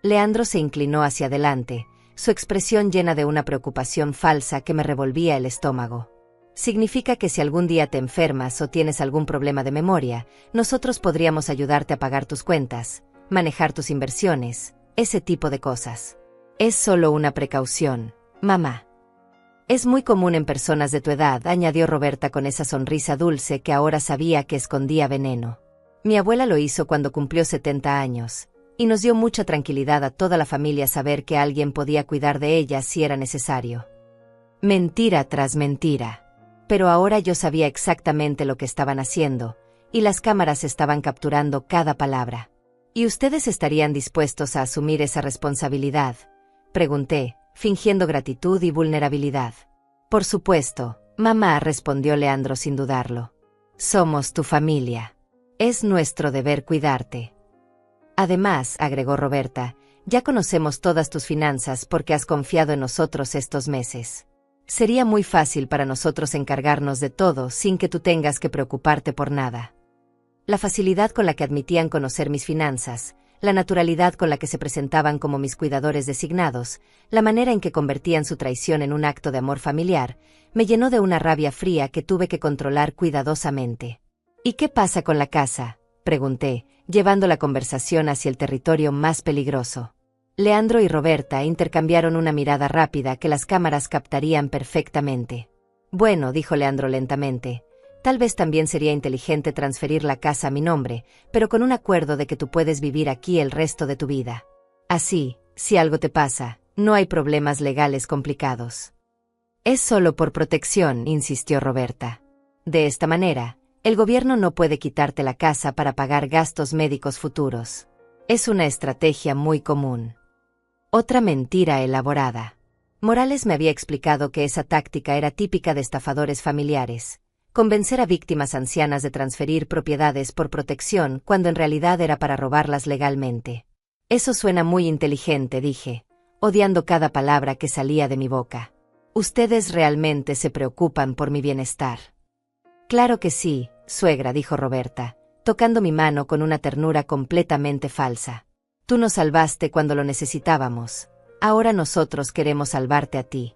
Leandro se inclinó hacia adelante, su expresión llena de una preocupación falsa que me revolvía el estómago. Significa que si algún día te enfermas o tienes algún problema de memoria, nosotros podríamos ayudarte a pagar tus cuentas, manejar tus inversiones, ese tipo de cosas. Es solo una precaución, mamá. Es muy común en personas de tu edad, añadió Roberta con esa sonrisa dulce que ahora sabía que escondía veneno. Mi abuela lo hizo cuando cumplió 70 años. Y nos dio mucha tranquilidad a toda la familia saber que alguien podía cuidar de ella si era necesario. Mentira tras mentira. Pero ahora yo sabía exactamente lo que estaban haciendo, y las cámaras estaban capturando cada palabra. ¿Y ustedes estarían dispuestos a asumir esa responsabilidad?, pregunté, fingiendo gratitud y vulnerabilidad. Por supuesto, mamá, respondió Leandro sin dudarlo. Somos tu familia. Es nuestro deber cuidarte. Además, agregó Roberta, ya conocemos todas tus finanzas porque has confiado en nosotros estos meses. Sería muy fácil para nosotros encargarnos de todo sin que tú tengas que preocuparte por nada. La facilidad con la que admitían conocer mis finanzas, la naturalidad con la que se presentaban como mis cuidadores designados, la manera en que convertían su traición en un acto de amor familiar, me llenó de una rabia fría que tuve que controlar cuidadosamente. ¿Y qué pasa con la casa?, pregunté, llevando la conversación hacia el territorio más peligroso. Leandro y Roberta intercambiaron una mirada rápida que las cámaras captarían perfectamente. Bueno, dijo Leandro lentamente, tal vez también sería inteligente transferir la casa a mi nombre, pero con un acuerdo de que tú puedes vivir aquí el resto de tu vida. Así, si algo te pasa, no hay problemas legales complicados. Es solo por protección, insistió Roberta. De esta manera, el gobierno no puede quitarte la casa para pagar gastos médicos futuros. Es una estrategia muy común. Otra mentira elaborada. Morales me había explicado que esa táctica era típica de estafadores familiares. Convencer a víctimas ancianas de transferir propiedades por protección cuando en realidad era para robarlas legalmente. Eso suena muy inteligente, dije, odiando cada palabra que salía de mi boca. Ustedes realmente se preocupan por mi bienestar. Claro que sí, suegra, dijo Roberta, tocando mi mano con una ternura completamente falsa. Tú nos salvaste cuando lo necesitábamos. Ahora nosotros queremos salvarte a ti.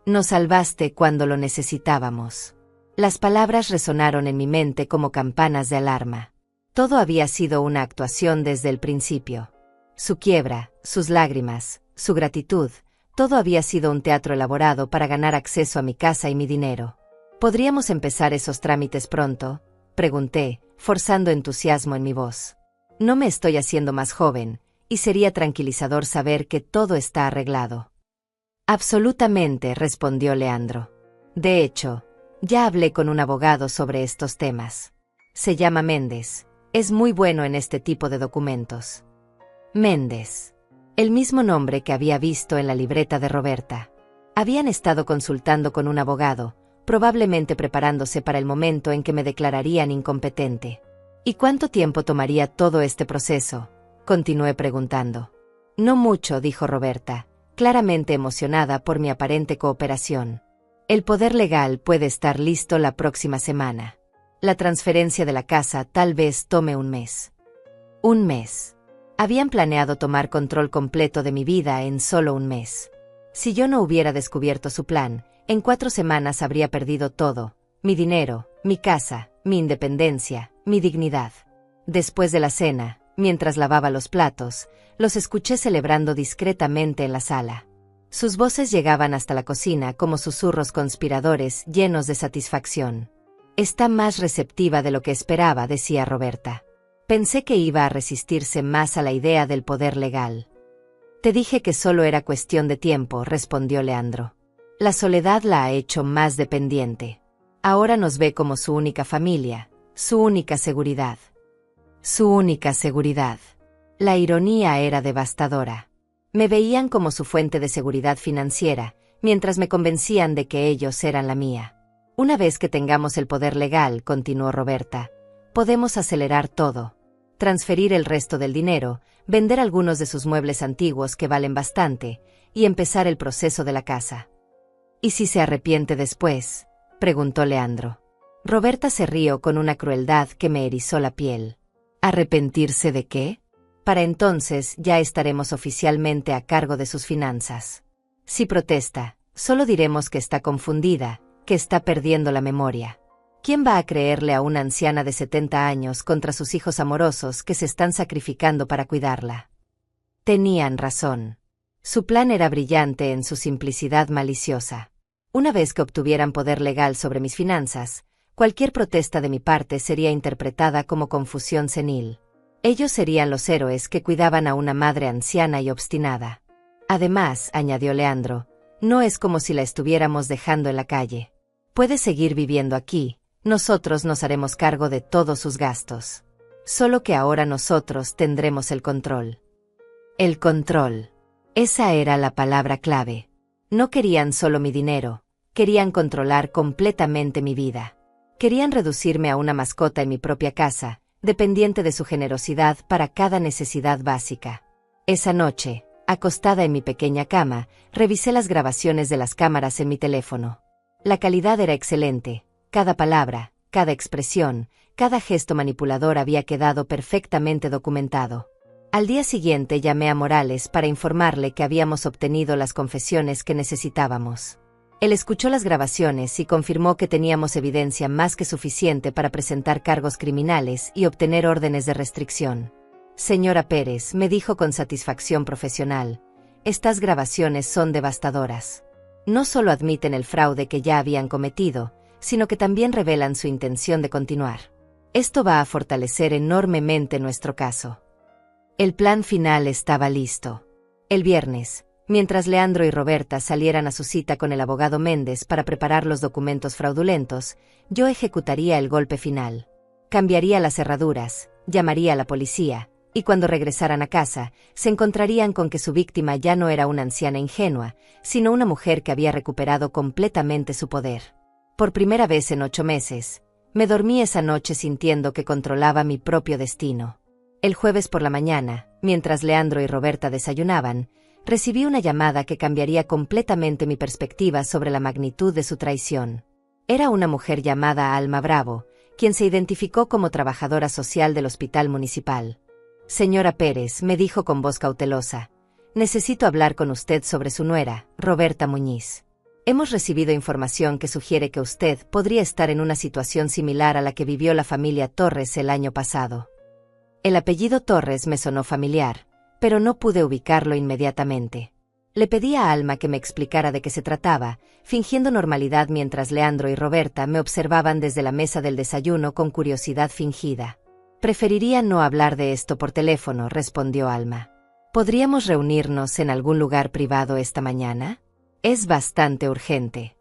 Nos salvaste cuando lo necesitábamos. Las palabras resonaron en mi mente como campanas de alarma. Todo había sido una actuación desde el principio. Su quiebra, sus lágrimas, su gratitud, todo había sido un teatro elaborado para ganar acceso a mi casa y mi dinero. ¿Podríamos empezar esos trámites pronto?, pregunté, forzando entusiasmo en mi voz. No me estoy haciendo más joven, y sería tranquilizador saber que todo está arreglado. Absolutamente, respondió Leandro. De hecho, ya hablé con un abogado sobre estos temas. Se llama Méndez. Es muy bueno en este tipo de documentos. Méndez. El mismo nombre que había visto en la libreta de Roberta. Habían estado consultando con un abogado, probablemente preparándose para el momento en que me declararían incompetente. ¿Y cuánto tiempo tomaría todo este proceso?, continué preguntando. No mucho, dijo Roberta, claramente emocionada por mi aparente cooperación. El poder legal puede estar listo la próxima semana. La transferencia de la casa tal vez tome un mes. Un mes. Habían planeado tomar control completo de mi vida en solo un mes. Si yo no hubiera descubierto su plan, en 4 semanas habría perdido todo: mi dinero, mi casa, mi independencia, mi dignidad. Después de la cena, mientras lavaba los platos, los escuché celebrando discretamente en la sala. Sus voces llegaban hasta la cocina como susurros conspiradores llenos de satisfacción. Está más receptiva de lo que esperaba, decía Roberta. Pensé que iba a resistirse más a la idea del poder legal. Te dije que solo era cuestión de tiempo, respondió Leandro. La soledad la ha hecho más dependiente. Ahora nos ve como su única familia, su única seguridad. Su única seguridad. La ironía era devastadora. Me veían como su fuente de seguridad financiera, mientras me convencían de que ellos eran la mía. Una vez que tengamos el poder legal, continuó Roberta, podemos acelerar todo. Transferir el resto del dinero, vender algunos de sus muebles antiguos que valen bastante, y empezar el proceso de la casa. ¿Y si se arrepiente después?, preguntó Leandro. Roberta se rió con una crueldad que me erizó la piel. ¿Arrepentirse de qué? Para entonces ya estaremos oficialmente a cargo de sus finanzas. Si protesta, solo diremos que está confundida, que está perdiendo la memoria. ¿Quién va a creerle a una anciana de 70 años contra sus hijos amorosos que se están sacrificando para cuidarla? Tenían razón. Su plan era brillante en su simplicidad maliciosa. Una vez que obtuvieran poder legal sobre mis finanzas, cualquier protesta de mi parte sería interpretada como confusión senil. Ellos serían los héroes que cuidaban a una madre anciana y obstinada. Además, añadió Leandro, no es como si la estuviéramos dejando en la calle. Puede seguir viviendo aquí, nosotros nos haremos cargo de todos sus gastos. Solo que ahora nosotros tendremos el control. El control. Esa era la palabra clave. No querían solo mi dinero, querían controlar completamente mi vida. Querían reducirme a una mascota en mi propia casa, dependiente de su generosidad para cada necesidad básica. Esa noche, acostada en mi pequeña cama, revisé las grabaciones de las cámaras en mi teléfono. La calidad era excelente, cada palabra, cada expresión, cada gesto manipulador había quedado perfectamente documentado. Al día siguiente llamé a Morales para informarle que habíamos obtenido las confesiones que necesitábamos. Él escuchó las grabaciones y confirmó que teníamos evidencia más que suficiente para presentar cargos criminales y obtener órdenes de restricción. Señora Pérez, me dijo con satisfacción profesional, estas grabaciones son devastadoras. No solo admiten el fraude que ya habían cometido, sino que también revelan su intención de continuar. Esto va a fortalecer enormemente nuestro caso. El plan final estaba listo. El viernes, mientras Leandro y Roberta salieran a su cita con el abogado Méndez para preparar los documentos fraudulentos, yo ejecutaría el golpe final. Cambiaría las cerraduras, llamaría a la policía, y cuando regresaran a casa, se encontrarían con que su víctima ya no era una anciana ingenua, sino una mujer que había recuperado completamente su poder. Por primera vez en 8 meses, me dormí esa noche sintiendo que controlaba mi propio destino. El jueves por la mañana, mientras Leandro y Roberta desayunaban, recibí una llamada que cambiaría completamente mi perspectiva sobre la magnitud de su traición. Era una mujer llamada Alma Bravo, quien se identificó como trabajadora social del hospital municipal. Señora Pérez, me dijo con voz cautelosa, necesito hablar con usted sobre su nuera, Roberta Muñiz. Hemos recibido información que sugiere que usted podría estar en una situación similar a la que vivió la familia Torres el año pasado. El apellido Torres me sonó familiar, pero no pude ubicarlo inmediatamente. Le pedí a Alma que me explicara de qué se trataba, fingiendo normalidad mientras Leandro y Roberta me observaban desde la mesa del desayuno con curiosidad fingida. Preferiría no hablar de esto por teléfono, respondió Alma. ¿Podríamos reunirnos en algún lugar privado esta mañana? Es bastante urgente.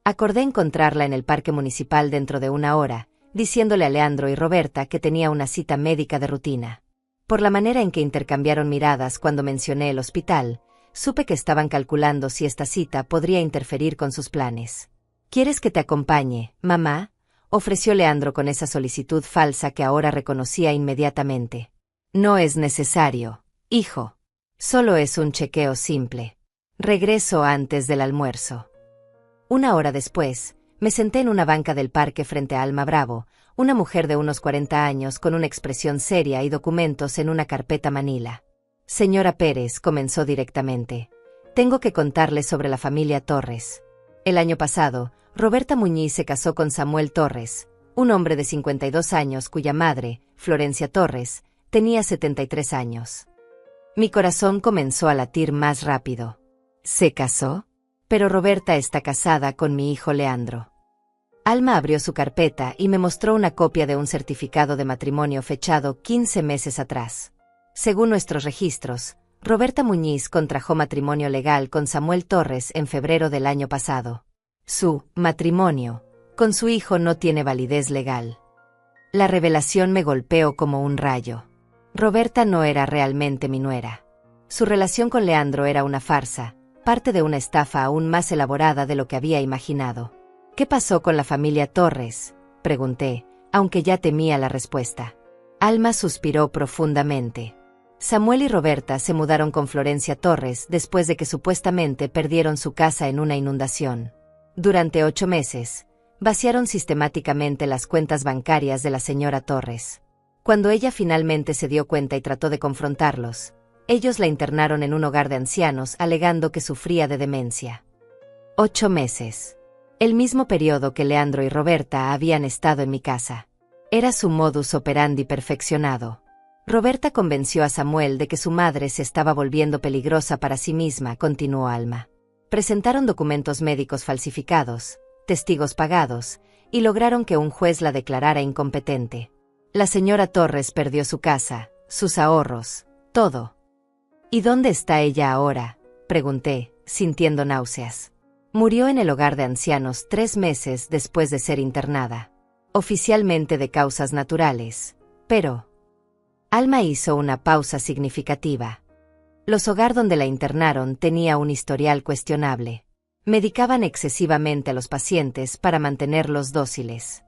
Acordé encontrarla en el parque municipal dentro de 1 hora, diciéndole a Leandro y Roberta que tenía una cita médica de rutina. Por la manera en que intercambiaron miradas cuando mencioné el hospital, supe que estaban calculando si esta cita podría interferir con sus planes. ¿Quieres que te acompañe, mamá?, ofreció Leandro con esa solicitud falsa que ahora reconocía inmediatamente. No es necesario, hijo. Solo es un chequeo simple. Regreso antes del almuerzo. 1 hora después, me senté en una banca del parque frente a Alma Bravo, una mujer de unos 40 años con una expresión seria y documentos en una carpeta manila. Señora Pérez, comenzó directamente. Tengo que contarle sobre la familia Torres. El año pasado, Roberta Muñiz se casó con Samuel Torres, un hombre de 52 años cuya madre, Florencia Torres, tenía 73 años. Mi corazón comenzó a latir más rápido. ¿Se casó? Pero Roberta está casada con mi hijo Leandro. Alma abrió su carpeta y me mostró una copia de un certificado de matrimonio fechado 15 meses atrás. Según nuestros registros, Roberta Muñiz contrajo matrimonio legal con Samuel Torres en febrero del año pasado. Su matrimonio con su hijo no tiene validez legal. La revelación me golpeó como un rayo. Roberta no era realmente mi nuera. Su relación con Leandro era una farsa, parte de una estafa aún más elaborada de lo que había imaginado. ¿Qué pasó con la familia Torres?, pregunté, aunque ya temía la respuesta. Alma suspiró profundamente. Samuel y Roberta se mudaron con Florencia Torres después de que supuestamente perdieron su casa en una inundación. Durante 8 meses, vaciaron sistemáticamente las cuentas bancarias de la señora Torres. Cuando ella finalmente se dio cuenta y trató de confrontarlos, ellos la internaron en un hogar de ancianos alegando que sufría de demencia. 8 meses. El mismo periodo que Leandro y Roberta habían estado en mi casa. Era su modus operandi perfeccionado. Roberta convenció a Samuel de que su madre se estaba volviendo peligrosa para sí misma, continuó Alma. Presentaron documentos médicos falsificados, testigos pagados, y lograron que un juez la declarara incompetente. La señora Torres perdió su casa, sus ahorros, todo. ¿Y dónde está ella ahora?, pregunté, sintiendo náuseas. Murió en el hogar de ancianos 3 meses después de ser internada. Oficialmente de causas naturales, pero... Alma hizo una pausa significativa. Los hogares donde la internaron tenía un historial cuestionable. Medicaban excesivamente a los pacientes para mantenerlos dóciles.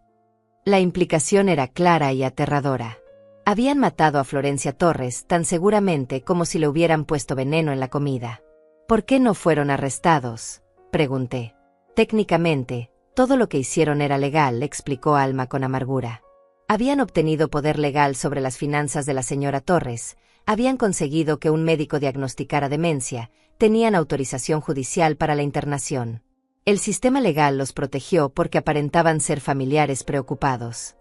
La implicación era clara y aterradora. Habían matado a Florencia Torres tan seguramente como si le hubieran puesto veneno en la comida. ¿Por qué no fueron arrestados?, pregunté. Técnicamente, todo lo que hicieron era legal, explicó Alma con amargura. Habían obtenido poder legal sobre las finanzas de la señora Torres, Habían conseguido que un médico diagnosticara demencia, tenían autorización judicial para la internación. El sistema legal los protegió porque aparentaban ser familiares preocupados.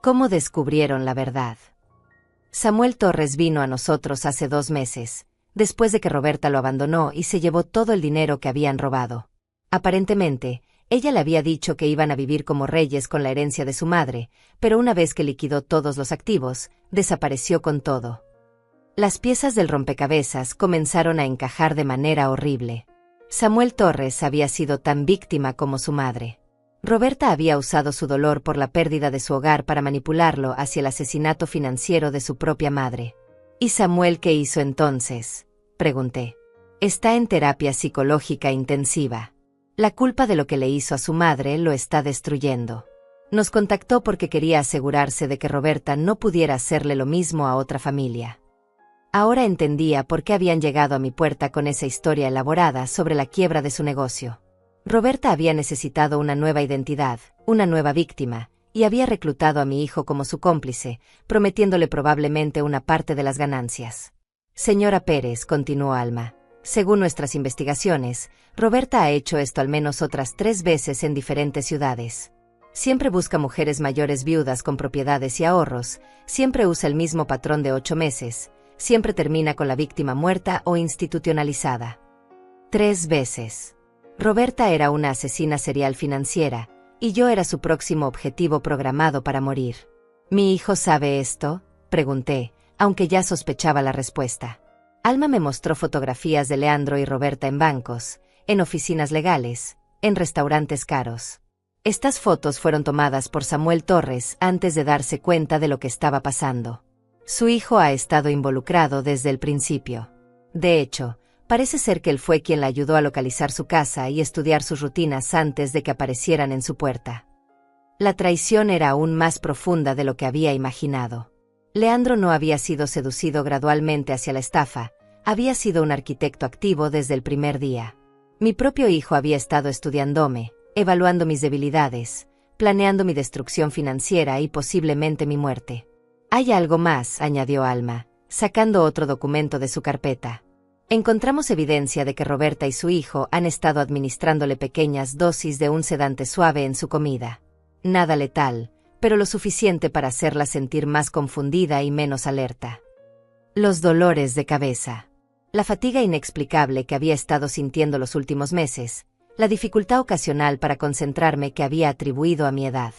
¿Cómo descubrieron la verdad? Samuel Torres vino a nosotros hace 2 meses, después de que Roberta lo abandonó y se llevó todo el dinero que habían robado. Aparentemente, ella le había dicho que iban a vivir como reyes con la herencia de su madre, pero una vez que liquidó todos los activos, desapareció con todo. Las piezas del rompecabezas comenzaron a encajar de manera horrible. Samuel Torres había sido tan víctima como su madre. Roberta había usado su dolor por la pérdida de su hogar para manipularlo hacia el asesinato financiero de su propia madre. ¿Y Samuel qué hizo entonces?, pregunté. Está en terapia psicológica intensiva. La culpa de lo que le hizo a su madre lo está destruyendo. Nos contactó porque quería asegurarse de que Roberta no pudiera hacerle lo mismo a otra familia. Ahora entendía por qué habían llegado a mi puerta con esa historia elaborada sobre la quiebra de su negocio. Roberta había necesitado una nueva identidad, una nueva víctima, y había reclutado a mi hijo como su cómplice, prometiéndole probablemente una parte de las ganancias. Señora Pérez, continuó Alma, según nuestras investigaciones, Roberta ha hecho esto al menos otras 3 veces en diferentes ciudades. Siempre busca mujeres mayores viudas con propiedades y ahorros, siempre usa el mismo patrón de 8 meses, siempre termina con la víctima muerta o institucionalizada. 3 veces. Roberta era una asesina serial financiera, y yo era su próximo objetivo programado para morir. ¿Mi hijo sabe esto?, pregunté, aunque ya sospechaba la respuesta. Alma me mostró fotografías de Leandro y Roberta en bancos, en oficinas legales, en restaurantes caros. Estas fotos fueron tomadas por Samuel Torres antes de darse cuenta de lo que estaba pasando. Su hijo ha estado involucrado desde el principio. De hecho, parece ser que él fue quien la ayudó a localizar su casa y estudiar sus rutinas antes de que aparecieran en su puerta. La traición era aún más profunda de lo que había imaginado. Leandro no había sido seducido gradualmente hacia la estafa, había sido un arquitecto activo desde el primer día. Mi propio hijo había estado estudiándome, evaluando mis debilidades, planeando mi destrucción financiera y posiblemente mi muerte. Hay algo más, añadió Alma, sacando otro documento de su carpeta. Encontramos evidencia de que Roberta y su hijo han estado administrándole pequeñas dosis de un sedante suave en su comida. Nada letal, pero lo suficiente para hacerla sentir más confundida y menos alerta. Los dolores de cabeza. La fatiga inexplicable que había estado sintiendo los últimos meses, la dificultad ocasional para concentrarme que había atribuido a mi edad.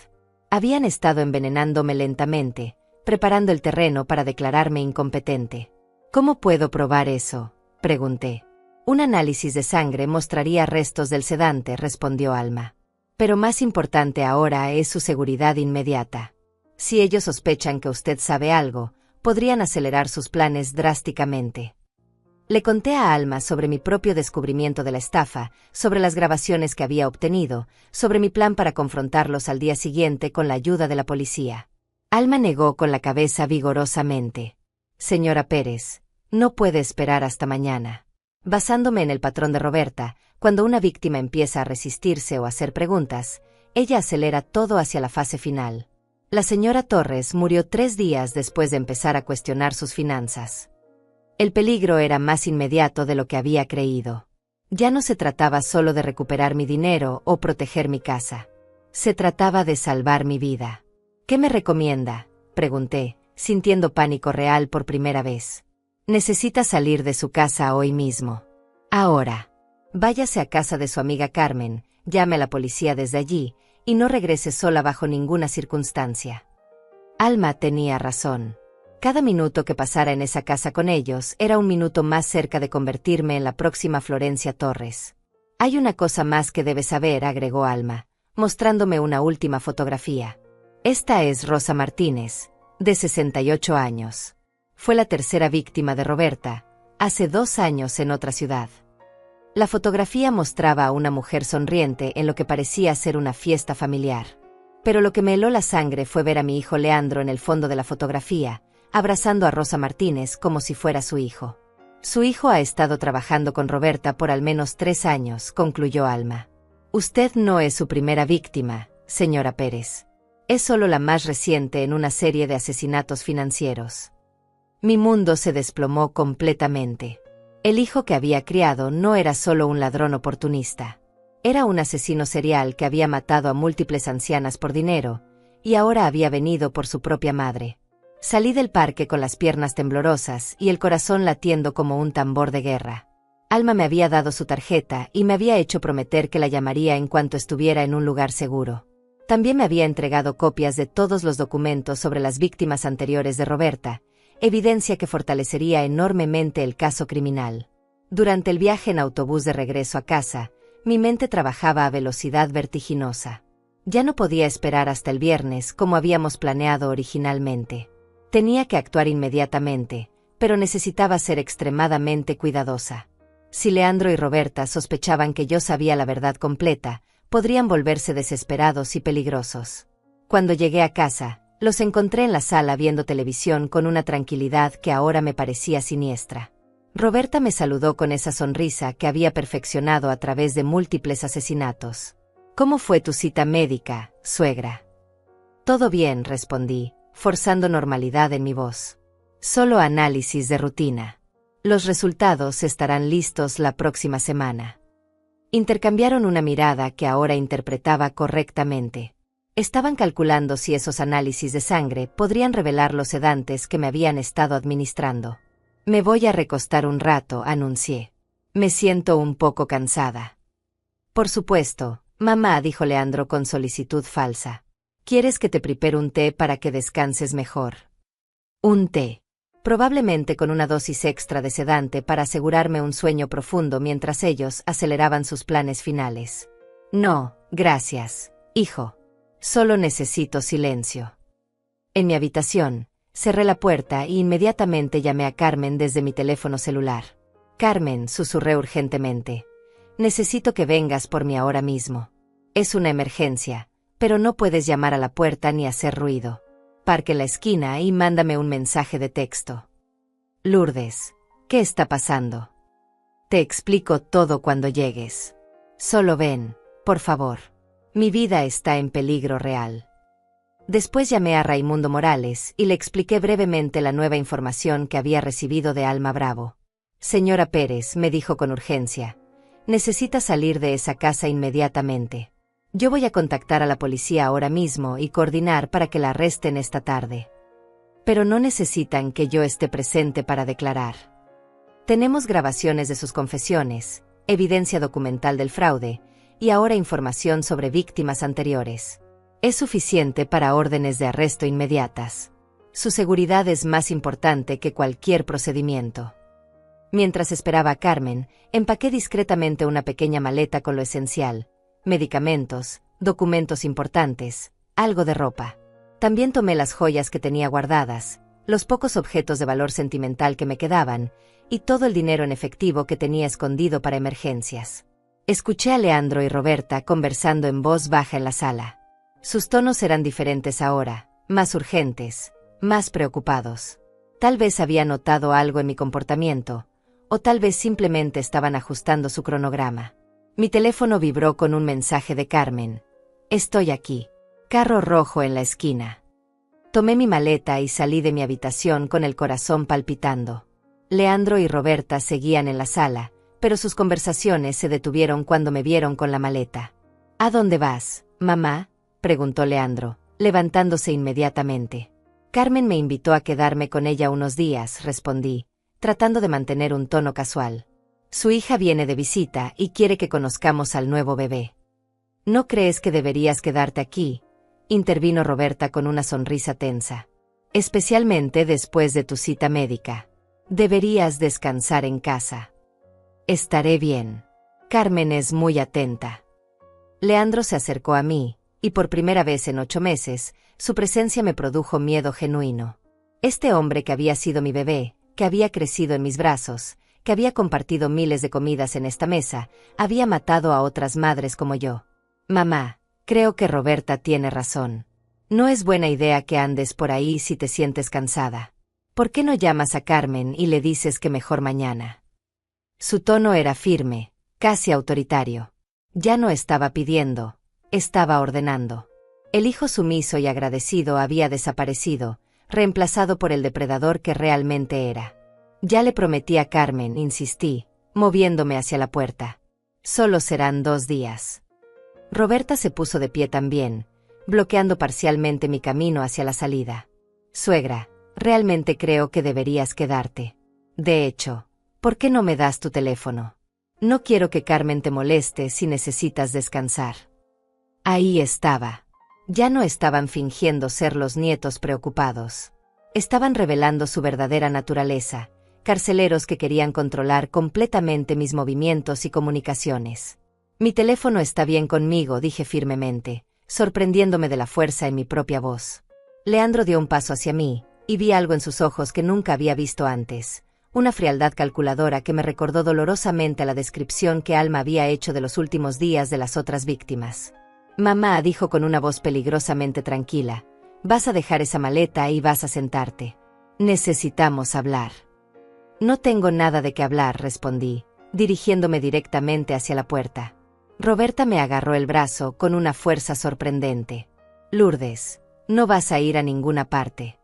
Habían estado envenenándome lentamente, preparando el terreno para declararme incompetente. ¿Cómo puedo probar eso?, pregunté. Un análisis de sangre mostraría restos del sedante, respondió Alma. Pero más importante ahora es su seguridad inmediata. Si ellos sospechan que usted sabe algo, podrían acelerar sus planes drásticamente. Le conté a Alma sobre mi propio descubrimiento de la estafa, sobre las grabaciones que había obtenido, sobre mi plan para confrontarlos al día siguiente con la ayuda de la policía. Alma negó con la cabeza vigorosamente. Señora Pérez, no puede esperar hasta mañana. Basándome en el patrón de Roberta, cuando una víctima empieza a resistirse o a hacer preguntas, ella acelera todo hacia la fase final. La señora Torres murió 3 días después de empezar a cuestionar sus finanzas. El peligro era más inmediato de lo que había creído. Ya no se trataba solo de recuperar mi dinero o proteger mi casa. Se trataba de salvar mi vida. ¿Qué me recomienda?, pregunté, sintiendo pánico real por primera vez. Necesita salir de su casa hoy mismo. Ahora. Váyase a casa de su amiga Carmen, llame a la policía desde allí, y no regrese sola bajo ninguna circunstancia. Alma tenía razón. Cada minuto que pasara en esa casa con ellos era un minuto más cerca de convertirme en la próxima Florencia Torres. Hay una cosa más que debe saber, agregó Alma, mostrándome una última fotografía. Esta es Rosa Martínez, de 68 años. Fue la tercera víctima de Roberta, hace 2 años en otra ciudad. La fotografía mostraba a una mujer sonriente en lo que parecía ser una fiesta familiar. Pero lo que me heló la sangre fue ver a mi hijo Leandro en el fondo de la fotografía, abrazando a Rosa Martínez como si fuera su hijo. Su hijo ha estado trabajando con Roberta por al menos 3 años, concluyó Alma. Usted no es su primera víctima, señora Pérez. Es solo la más reciente en una serie de asesinatos financieros. Mi mundo se desplomó completamente. El hijo que había criado no era solo un ladrón oportunista. Era un asesino serial que había matado a múltiples ancianas por dinero, y ahora había venido por su propia madre. Salí del parque con las piernas temblorosas y el corazón latiendo como un tambor de guerra. Alma me había dado su tarjeta y me había hecho prometer que la llamaría en cuanto estuviera en un lugar seguro. También me había entregado copias de todos los documentos sobre las víctimas anteriores de Roberta, evidencia que fortalecería enormemente el caso criminal. Durante el viaje en autobús de regreso a casa, mi mente trabajaba a velocidad vertiginosa. Ya no podía esperar hasta el viernes como habíamos planeado originalmente. Tenía que actuar inmediatamente, pero necesitaba ser extremadamente cuidadosa. Si Leandro y Roberta sospechaban que yo sabía la verdad completa, podrían volverse desesperados y peligrosos. Cuando llegué a casa, los encontré en la sala viendo televisión con una tranquilidad que ahora me parecía siniestra. Roberta me saludó con esa sonrisa que había perfeccionado a través de múltiples asesinatos. «¿Cómo fue tu cita médica, suegra?» «Todo bien», respondí, forzando normalidad en mi voz. «Solo análisis de rutina. Los resultados estarán listos la próxima semana». Intercambiaron una mirada que ahora interpretaba correctamente. Estaban calculando si esos análisis de sangre podrían revelar los sedantes que me habían estado administrando. «Me voy a recostar un rato», anuncié. «Me siento un poco cansada». «Por supuesto, mamá», dijo Leandro con solicitud falsa. «¿Quieres que te prepare un té para que descanses mejor?» «Un té». Probablemente con una dosis extra de sedante para asegurarme un sueño profundo mientras ellos aceleraban sus planes finales. «No, gracias, hijo. Solo necesito silencio». En mi habitación, cerré la puerta y inmediatamente llamé a Carmen desde mi teléfono celular. «Carmen», susurré urgentemente. «Necesito que vengas por mí ahora mismo. Es una emergencia, pero no puedes llamar a la puerta ni hacer ruido. Parque en la esquina y mándame un mensaje de texto». «Lourdes, ¿qué está pasando?» «Te explico todo cuando llegues. Solo ven, por favor. Mi vida está en peligro real». Después llamé a Raimundo Morales y le expliqué brevemente la nueva información que había recibido de Alma Bravo. «Señora Pérez», me dijo con urgencia, «necesita salir de esa casa inmediatamente. Yo voy a contactar a la policía ahora mismo y coordinar para que la arresten esta tarde. Pero no necesitan que yo esté presente para declarar. Tenemos grabaciones de sus confesiones, evidencia documental del fraude, y ahora información sobre víctimas anteriores. Es suficiente para órdenes de arresto inmediatas. Su seguridad es más importante que cualquier procedimiento». Mientras esperaba a Carmen, empaqué discretamente una pequeña maleta con lo esencial: medicamentos, documentos importantes, algo de ropa. También tomé las joyas que tenía guardadas, los pocos objetos de valor sentimental que me quedaban, y todo el dinero en efectivo que tenía escondido para emergencias. Escuché a Leandro y Roberta conversando en voz baja en la sala. Sus tonos eran diferentes ahora, más urgentes, más preocupados. Tal vez había notado algo en mi comportamiento, o tal vez simplemente estaban ajustando su cronograma. Mi teléfono vibró con un mensaje de Carmen. «Estoy aquí. Carro rojo en la esquina». Tomé mi maleta y salí de mi habitación con el corazón palpitando. Leandro y Roberta seguían en la sala, pero sus conversaciones se detuvieron cuando me vieron con la maleta. «¿A dónde vas, mamá?», preguntó Leandro, levantándose inmediatamente. «Carmen me invitó a quedarme con ella unos días», respondí, tratando de mantener un tono casual. «Su hija viene de visita y quiere que conozcamos al nuevo bebé». «¿No crees que deberías quedarte aquí?», intervino Roberta con una sonrisa tensa. «Especialmente después de tu cita médica. Deberías descansar en casa». «Estaré bien. Carmen es muy atenta». Leandro se acercó a mí, y por primera vez en 8 meses, su presencia me produjo miedo genuino. Este hombre que había sido mi bebé, que había crecido en mis brazos, que había compartido miles de comidas en esta mesa, había matado a otras madres como yo. «Mamá, creo que Roberta tiene razón. No es buena idea que andes por ahí si te sientes cansada. ¿Por qué no llamas a Carmen y le dices que mejor mañana?» Su tono era firme, casi autoritario. Ya no estaba pidiendo, estaba ordenando. El hijo sumiso y agradecido había desaparecido, reemplazado por el depredador que realmente era. Ya le prometí a Carmen, insistí, moviéndome hacia la puerta. Solo serán 2 días. Roberta se puso de pie también, bloqueando parcialmente mi camino hacia la salida. Suegra, realmente creo que deberías quedarte. De hecho, ¿por qué no me das tu teléfono? No quiero que Carmen te moleste si necesitas descansar. Ahí estaba. Ya no estaban fingiendo ser los nietos preocupados. Estaban revelando su verdadera naturaleza, carceleros que querían controlar completamente mis movimientos y comunicaciones. Mi teléfono está bien conmigo, dije firmemente, sorprendiéndome de la fuerza en mi propia voz. Leandro dio un paso hacia mí, y vi algo en sus ojos que nunca había visto antes, una frialdad calculadora que me recordó dolorosamente a la descripción que Alma había hecho de los últimos días de las otras víctimas. Mamá, dijo con una voz peligrosamente tranquila, vas a dejar esa maleta y vas a sentarte. Necesitamos hablar. No tengo nada de qué hablar, respondí, dirigiéndome directamente hacia la puerta. Roberta me agarró el brazo con una fuerza sorprendente. Lourdes, no vas a ir a ninguna parte.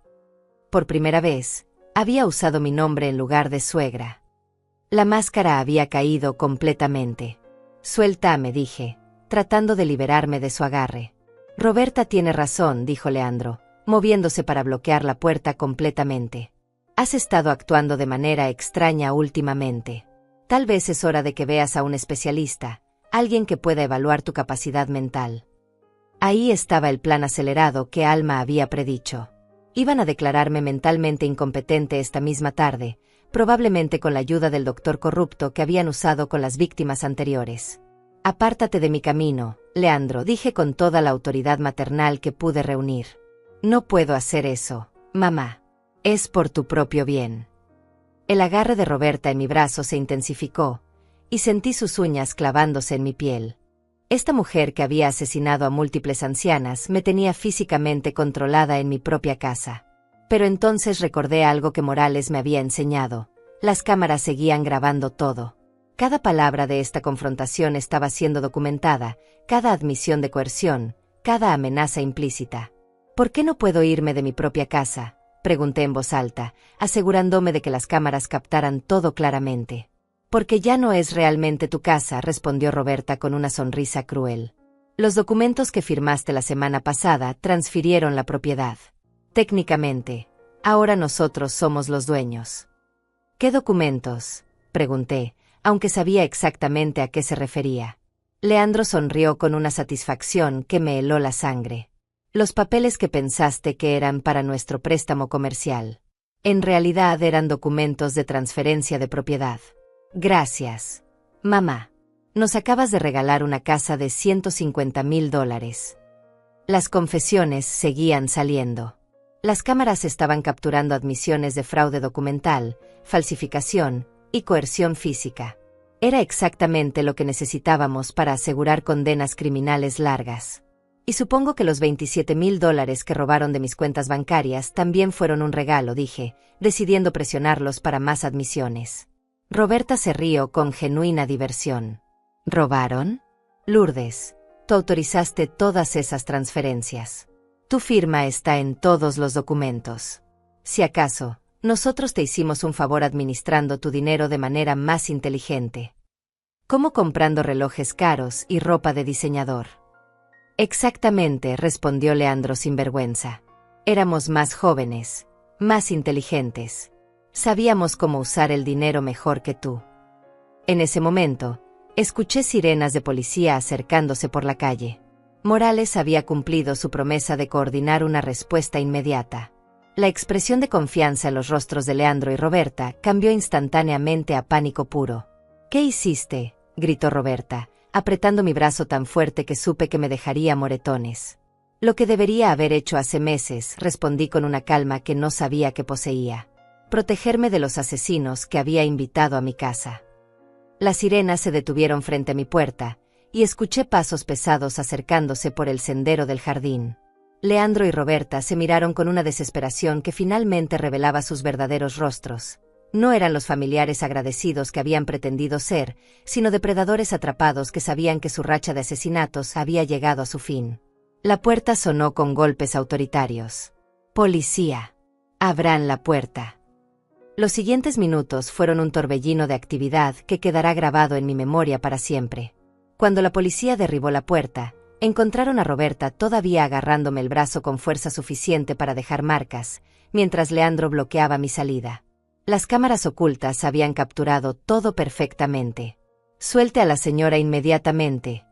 Por primera vez, había usado mi nombre en lugar de suegra. La máscara había caído completamente. Suéltame, dije, tratando de liberarme de su agarre. Roberta tiene razón, dijo Leandro, moviéndose para bloquear la puerta completamente. Has estado actuando de manera extraña últimamente. Tal vez es hora de que veas a un especialista, alguien que pueda evaluar tu capacidad mental. Ahí estaba el plan acelerado que Alma había predicho. Iban a declararme mentalmente incompetente esta misma tarde, probablemente con la ayuda del doctor corrupto que habían usado con las víctimas anteriores. Apártate de mi camino, Leandro, dije con toda la autoridad maternal que pude reunir. No puedo hacer eso, mamá. Es por tu propio bien. El agarre de Roberta en mi brazo se intensificó, y sentí sus uñas clavándose en mi piel. Esta mujer que había asesinado a múltiples ancianas me tenía físicamente controlada en mi propia casa. Pero entonces recordé algo que Morales me había enseñado. Las cámaras seguían grabando todo. Cada palabra de esta confrontación estaba siendo documentada, cada admisión de coerción, cada amenaza implícita. ¿Por qué no puedo irme de mi propia casa?, pregunté en voz alta, asegurándome de que las cámaras captaran todo claramente. Porque ya no es realmente tu casa, respondió Roberta con una sonrisa cruel. Los documentos que firmaste la semana pasada transfirieron la propiedad. Técnicamente, ahora nosotros somos los dueños. ¿Qué documentos?, pregunté, aunque sabía exactamente a qué se refería. Leandro sonrió con una satisfacción que me heló la sangre. Los papeles que pensaste que eran para nuestro préstamo comercial. En realidad eran documentos de transferencia de propiedad. Gracias, mamá. Nos acabas de regalar una casa de $150,000. Las confesiones seguían saliendo. Las cámaras estaban capturando admisiones de fraude documental, falsificación y coerción física. Era exactamente lo que necesitábamos para asegurar condenas criminales largas. Y supongo que los $27,000 que robaron de mis cuentas bancarias también fueron un regalo, dije, decidiendo presionarlos para más admisiones. Roberta se rió con genuina diversión. ¿Robaron? Lourdes, tú autorizaste todas esas transferencias. Tu firma está en todos los documentos. Si acaso, nosotros te hicimos un favor administrando tu dinero de manera más inteligente. ¿Cómo comprando relojes caros y ropa de diseñador? Exactamente, respondió Leandro sin vergüenza. Éramos más jóvenes, más inteligentes. Sabíamos cómo usar el dinero mejor que tú. En ese momento, escuché sirenas de policía acercándose por la calle. Morales había cumplido su promesa de coordinar una respuesta inmediata. La expresión de confianza en los rostros de Leandro y Roberta cambió instantáneamente a pánico puro. ¿Qué hiciste?, gritó Roberta, apretando mi brazo tan fuerte que supe que me dejaría moretones. Lo que debería haber hecho hace meses, respondí con una calma que no sabía que poseía. Protegerme de los asesinos que había invitado a mi casa. Las sirenas se detuvieron frente a mi puerta, y escuché pasos pesados acercándose por el sendero del jardín. Leandro y Roberta se miraron con una desesperación que finalmente revelaba sus verdaderos rostros. No eran los familiares agradecidos que habían pretendido ser, sino depredadores atrapados que sabían que su racha de asesinatos había llegado a su fin. La puerta sonó con golpes autoritarios. «Policía», Abran la puerta. Los siguientes minutos fueron un torbellino de actividad que quedará grabado en mi memoria para siempre. Cuando la policía derribó la puerta, encontraron a Roberta todavía agarrándome el brazo con fuerza suficiente para dejar marcas, mientras Leandro bloqueaba mi salida. Las cámaras ocultas habían capturado todo perfectamente. «Suelte a la señora inmediatamente»,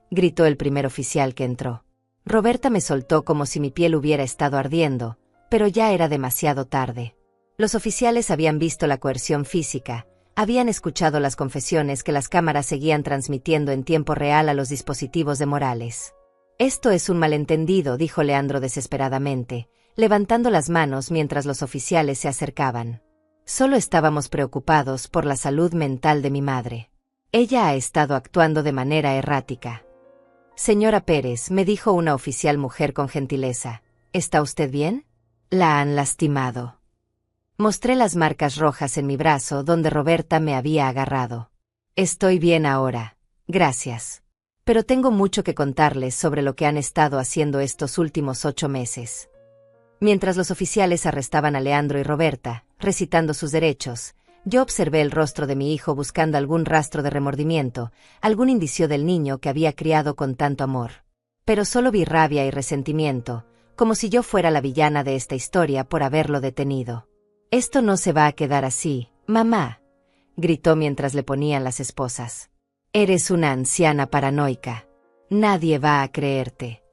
gritó el primer oficial que entró. Roberta me soltó como si mi piel hubiera estado ardiendo, pero ya era demasiado tarde. Los oficiales habían visto la coerción física, habían escuchado las confesiones que las cámaras seguían transmitiendo en tiempo real a los dispositivos de Morales. «Esto es un malentendido», dijo Leandro desesperadamente, levantando las manos mientras los oficiales se acercaban. «Solo estábamos preocupados por la salud mental de mi madre. Ella ha estado actuando de manera errática». «Señora Pérez», me dijo una oficial mujer con gentileza, «¿está usted bien? La han lastimado». Mostré las marcas rojas en mi brazo donde Roberta me había agarrado. «Estoy bien ahora, gracias. Pero tengo mucho que contarles sobre lo que han estado haciendo estos últimos 8 meses». Mientras los oficiales arrestaban a Leandro y Roberta, recitando sus derechos, yo observé el rostro de mi hijo buscando algún rastro de remordimiento, algún indicio del niño que había criado con tanto amor. Pero solo vi rabia y resentimiento, como si yo fuera la villana de esta historia por haberlo detenido. «Esto no se va a quedar así, mamá», gritó mientras le ponían las esposas. «Eres una anciana paranoica. Nadie va a creerte».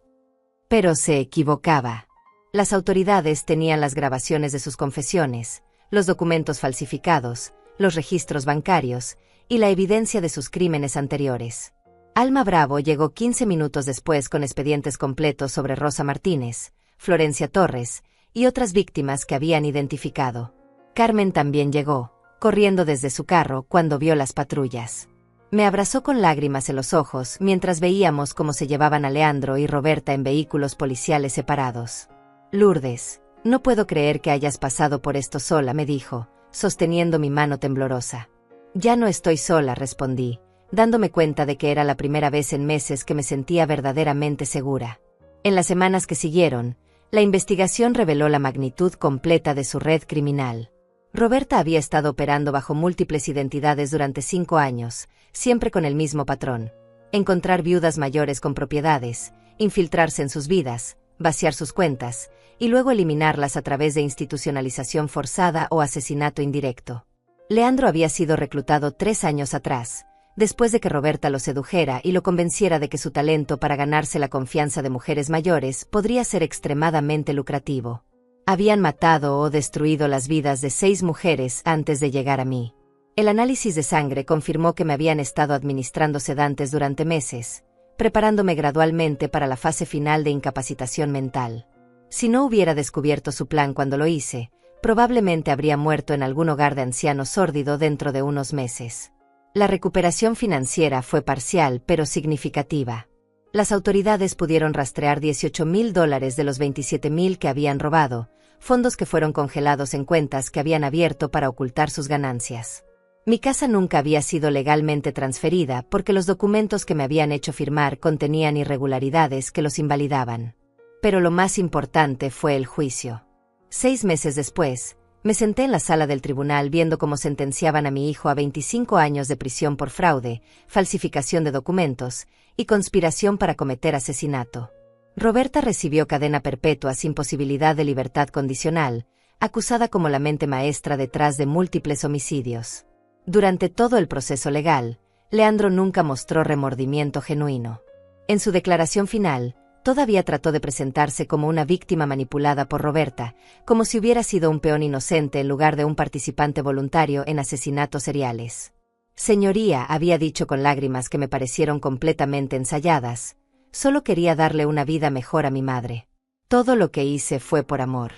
Pero se equivocaba. Las autoridades tenían las grabaciones de sus confesiones, los documentos falsificados, los registros bancarios y la evidencia de sus crímenes anteriores. Alma Bravo llegó 15 minutos después con expedientes completos sobre Rosa Martínez, Florencia Torres y otras víctimas que habían identificado. Carmen también llegó, corriendo desde su carro cuando vio las patrullas. Me abrazó con lágrimas en los ojos mientras veíamos cómo se llevaban a Leandro y Roberta en vehículos policiales separados. «Lourdes, no puedo creer que hayas pasado por esto sola», me dijo, sosteniendo mi mano temblorosa. «Ya no estoy sola», respondí, dándome cuenta de que era la primera vez en meses que me sentía verdaderamente segura. En las semanas que siguieron, la investigación reveló la magnitud completa de su red criminal. Roberta había estado operando bajo múltiples identidades durante 5 años, siempre con el mismo patrón: encontrar viudas mayores con propiedades, infiltrarse en sus vidas, vaciar sus cuentas, y luego eliminarlas a través de institucionalización forzada o asesinato indirecto. Leandro había sido reclutado 3 años atrás, después de que Roberta lo sedujera y lo convenciera de que su talento para ganarse la confianza de mujeres mayores podría ser extremadamente lucrativo. Habían matado o destruido las vidas de 6 mujeres antes de llegar a mí. El análisis de sangre confirmó que me habían estado administrando sedantes durante meses, preparándome gradualmente para la fase final de incapacitación mental. Si no hubiera descubierto su plan cuando lo hice, probablemente habría muerto en algún hogar de ancianos sórdido dentro de unos meses. La recuperación financiera fue parcial pero significativa. Las autoridades pudieron rastrear $18,000 de los $27,000 que habían robado, fondos que fueron congelados en cuentas que habían abierto para ocultar sus ganancias. Mi casa nunca había sido legalmente transferida porque los documentos que me habían hecho firmar contenían irregularidades que los invalidaban. Pero lo más importante fue el juicio. 6 meses después, me senté en la sala del tribunal viendo cómo sentenciaban a mi hijo a 25 años de prisión por fraude, falsificación de documentos y conspiración para cometer asesinato. Roberta recibió cadena perpetua sin posibilidad de libertad condicional, acusada como la mente maestra detrás de múltiples homicidios. Durante todo el proceso legal, Leandro nunca mostró remordimiento genuino. En su declaración final, todavía trató de presentarse como una víctima manipulada por Roberta, como si hubiera sido un peón inocente en lugar de un participante voluntario en asesinatos seriales. «Señoría», había dicho con lágrimas que me parecieron completamente ensayadas, «solo quería darle una vida mejor a mi madre. Todo lo que hice fue por amor».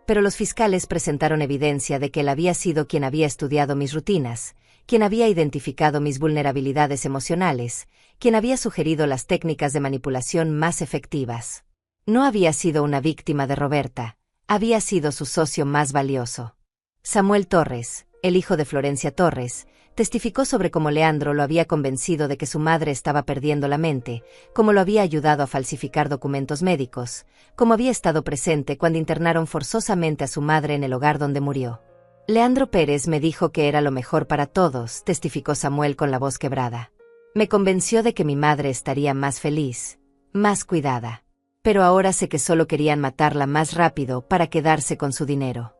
Pero los fiscales presentaron evidencia de que él había sido quien había estudiado mis rutinas, quien había identificado mis vulnerabilidades emocionales, quien había sugerido las técnicas de manipulación más efectivas. No había sido una víctima de Roberta, había sido su socio más valioso. Samuel Torres, el hijo de Florencia Torres, Testificó sobre cómo Leandro lo había convencido de que su madre estaba perdiendo la mente, cómo lo había ayudado a falsificar documentos médicos, cómo había estado presente cuando internaron forzosamente a su madre en el hogar donde murió. Leandro Pérez me dijo que era lo mejor para todos, testificó Samuel con la voz quebrada. Me convenció de que mi madre estaría más feliz, más cuidada. Pero ahora sé que solo querían matarla más rápido para quedarse con su dinero.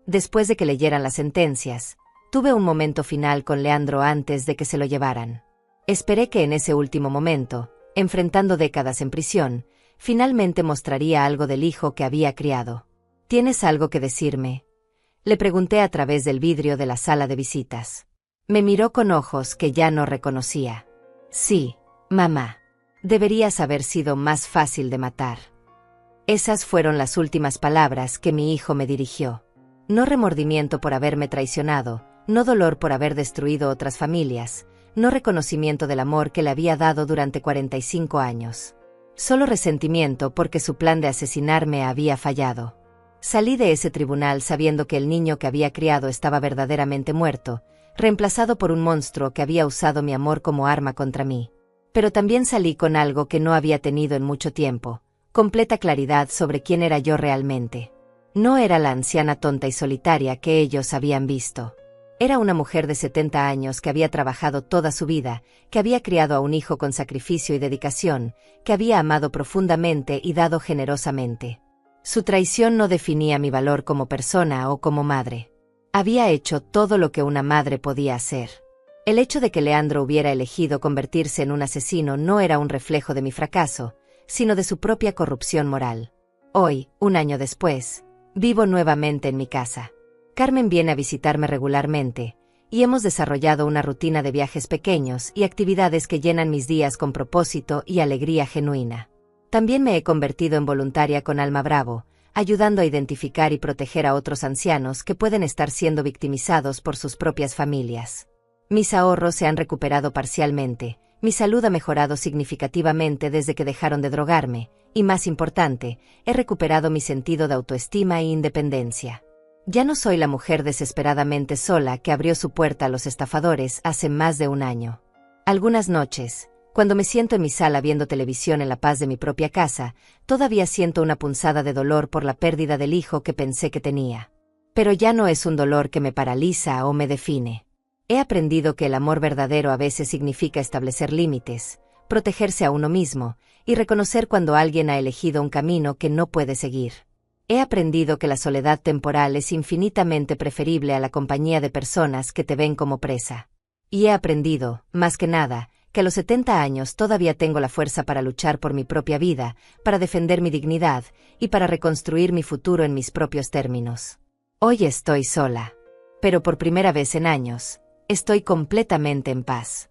Después de que leyeran las sentencias, tuve un momento final con Leandro antes de que se lo llevaran. Esperé que en ese último momento, enfrentando décadas en prisión, finalmente mostraría algo del hijo que había criado. ¿Tienes algo que decirme?, le pregunté a través del vidrio de la sala de visitas. Me miró con ojos que ya no reconocía. Sí, mamá. Deberías haber sido más fácil de matar. Esas fueron las últimas palabras que mi hijo me dirigió. No remordimiento por haberme traicionado, no dolor por haber destruido otras familias, no reconocimiento del amor que le había dado durante 45 años. Solo resentimiento porque su plan de asesinarme había fallado. Salí de ese tribunal sabiendo que el niño que había criado estaba verdaderamente muerto, reemplazado por un monstruo que había usado mi amor como arma contra mí. Pero también salí con algo que no había tenido en mucho tiempo, completa claridad sobre quién era yo realmente. No era la anciana tonta y solitaria que ellos habían visto. Era una mujer de 70 años que había trabajado toda su vida, que había criado a un hijo con sacrificio y dedicación, que había amado profundamente y dado generosamente. Su traición no definía mi valor como persona o como madre. Había hecho todo lo que una madre podía hacer. El hecho de que Leandro hubiera elegido convertirse en un asesino no era un reflejo de mi fracaso, sino de su propia corrupción moral. Hoy, un año después, vivo nuevamente en mi casa. Carmen viene a visitarme regularmente, y hemos desarrollado una rutina de viajes pequeños y actividades que llenan mis días con propósito y alegría genuina. También me he convertido en voluntaria con Alma Bravo, ayudando a identificar y proteger a otros ancianos que pueden estar siendo victimizados por sus propias familias. Mis ahorros se han recuperado parcialmente, mi salud ha mejorado significativamente desde que dejaron de drogarme, y más importante, he recuperado mi sentido de autoestima e independencia. Ya no soy la mujer desesperadamente sola que abrió su puerta a los estafadores hace más de un año. Algunas noches, cuando me siento en mi sala viendo televisión en la paz de mi propia casa, todavía siento una punzada de dolor por la pérdida del hijo que pensé que tenía. Pero ya no es un dolor que me paraliza o me define. He aprendido que el amor verdadero a veces significa establecer límites, protegerse a uno mismo, y reconocer cuando alguien ha elegido un camino que no puede seguir. He aprendido que la soledad temporal es infinitamente preferible a la compañía de personas que te ven como presa. Y he aprendido, más que nada, que a los 70 años todavía tengo la fuerza para luchar por mi propia vida, para defender mi dignidad, y para reconstruir mi futuro en mis propios términos. Hoy estoy sola. Pero por primera vez en años, estoy completamente en paz.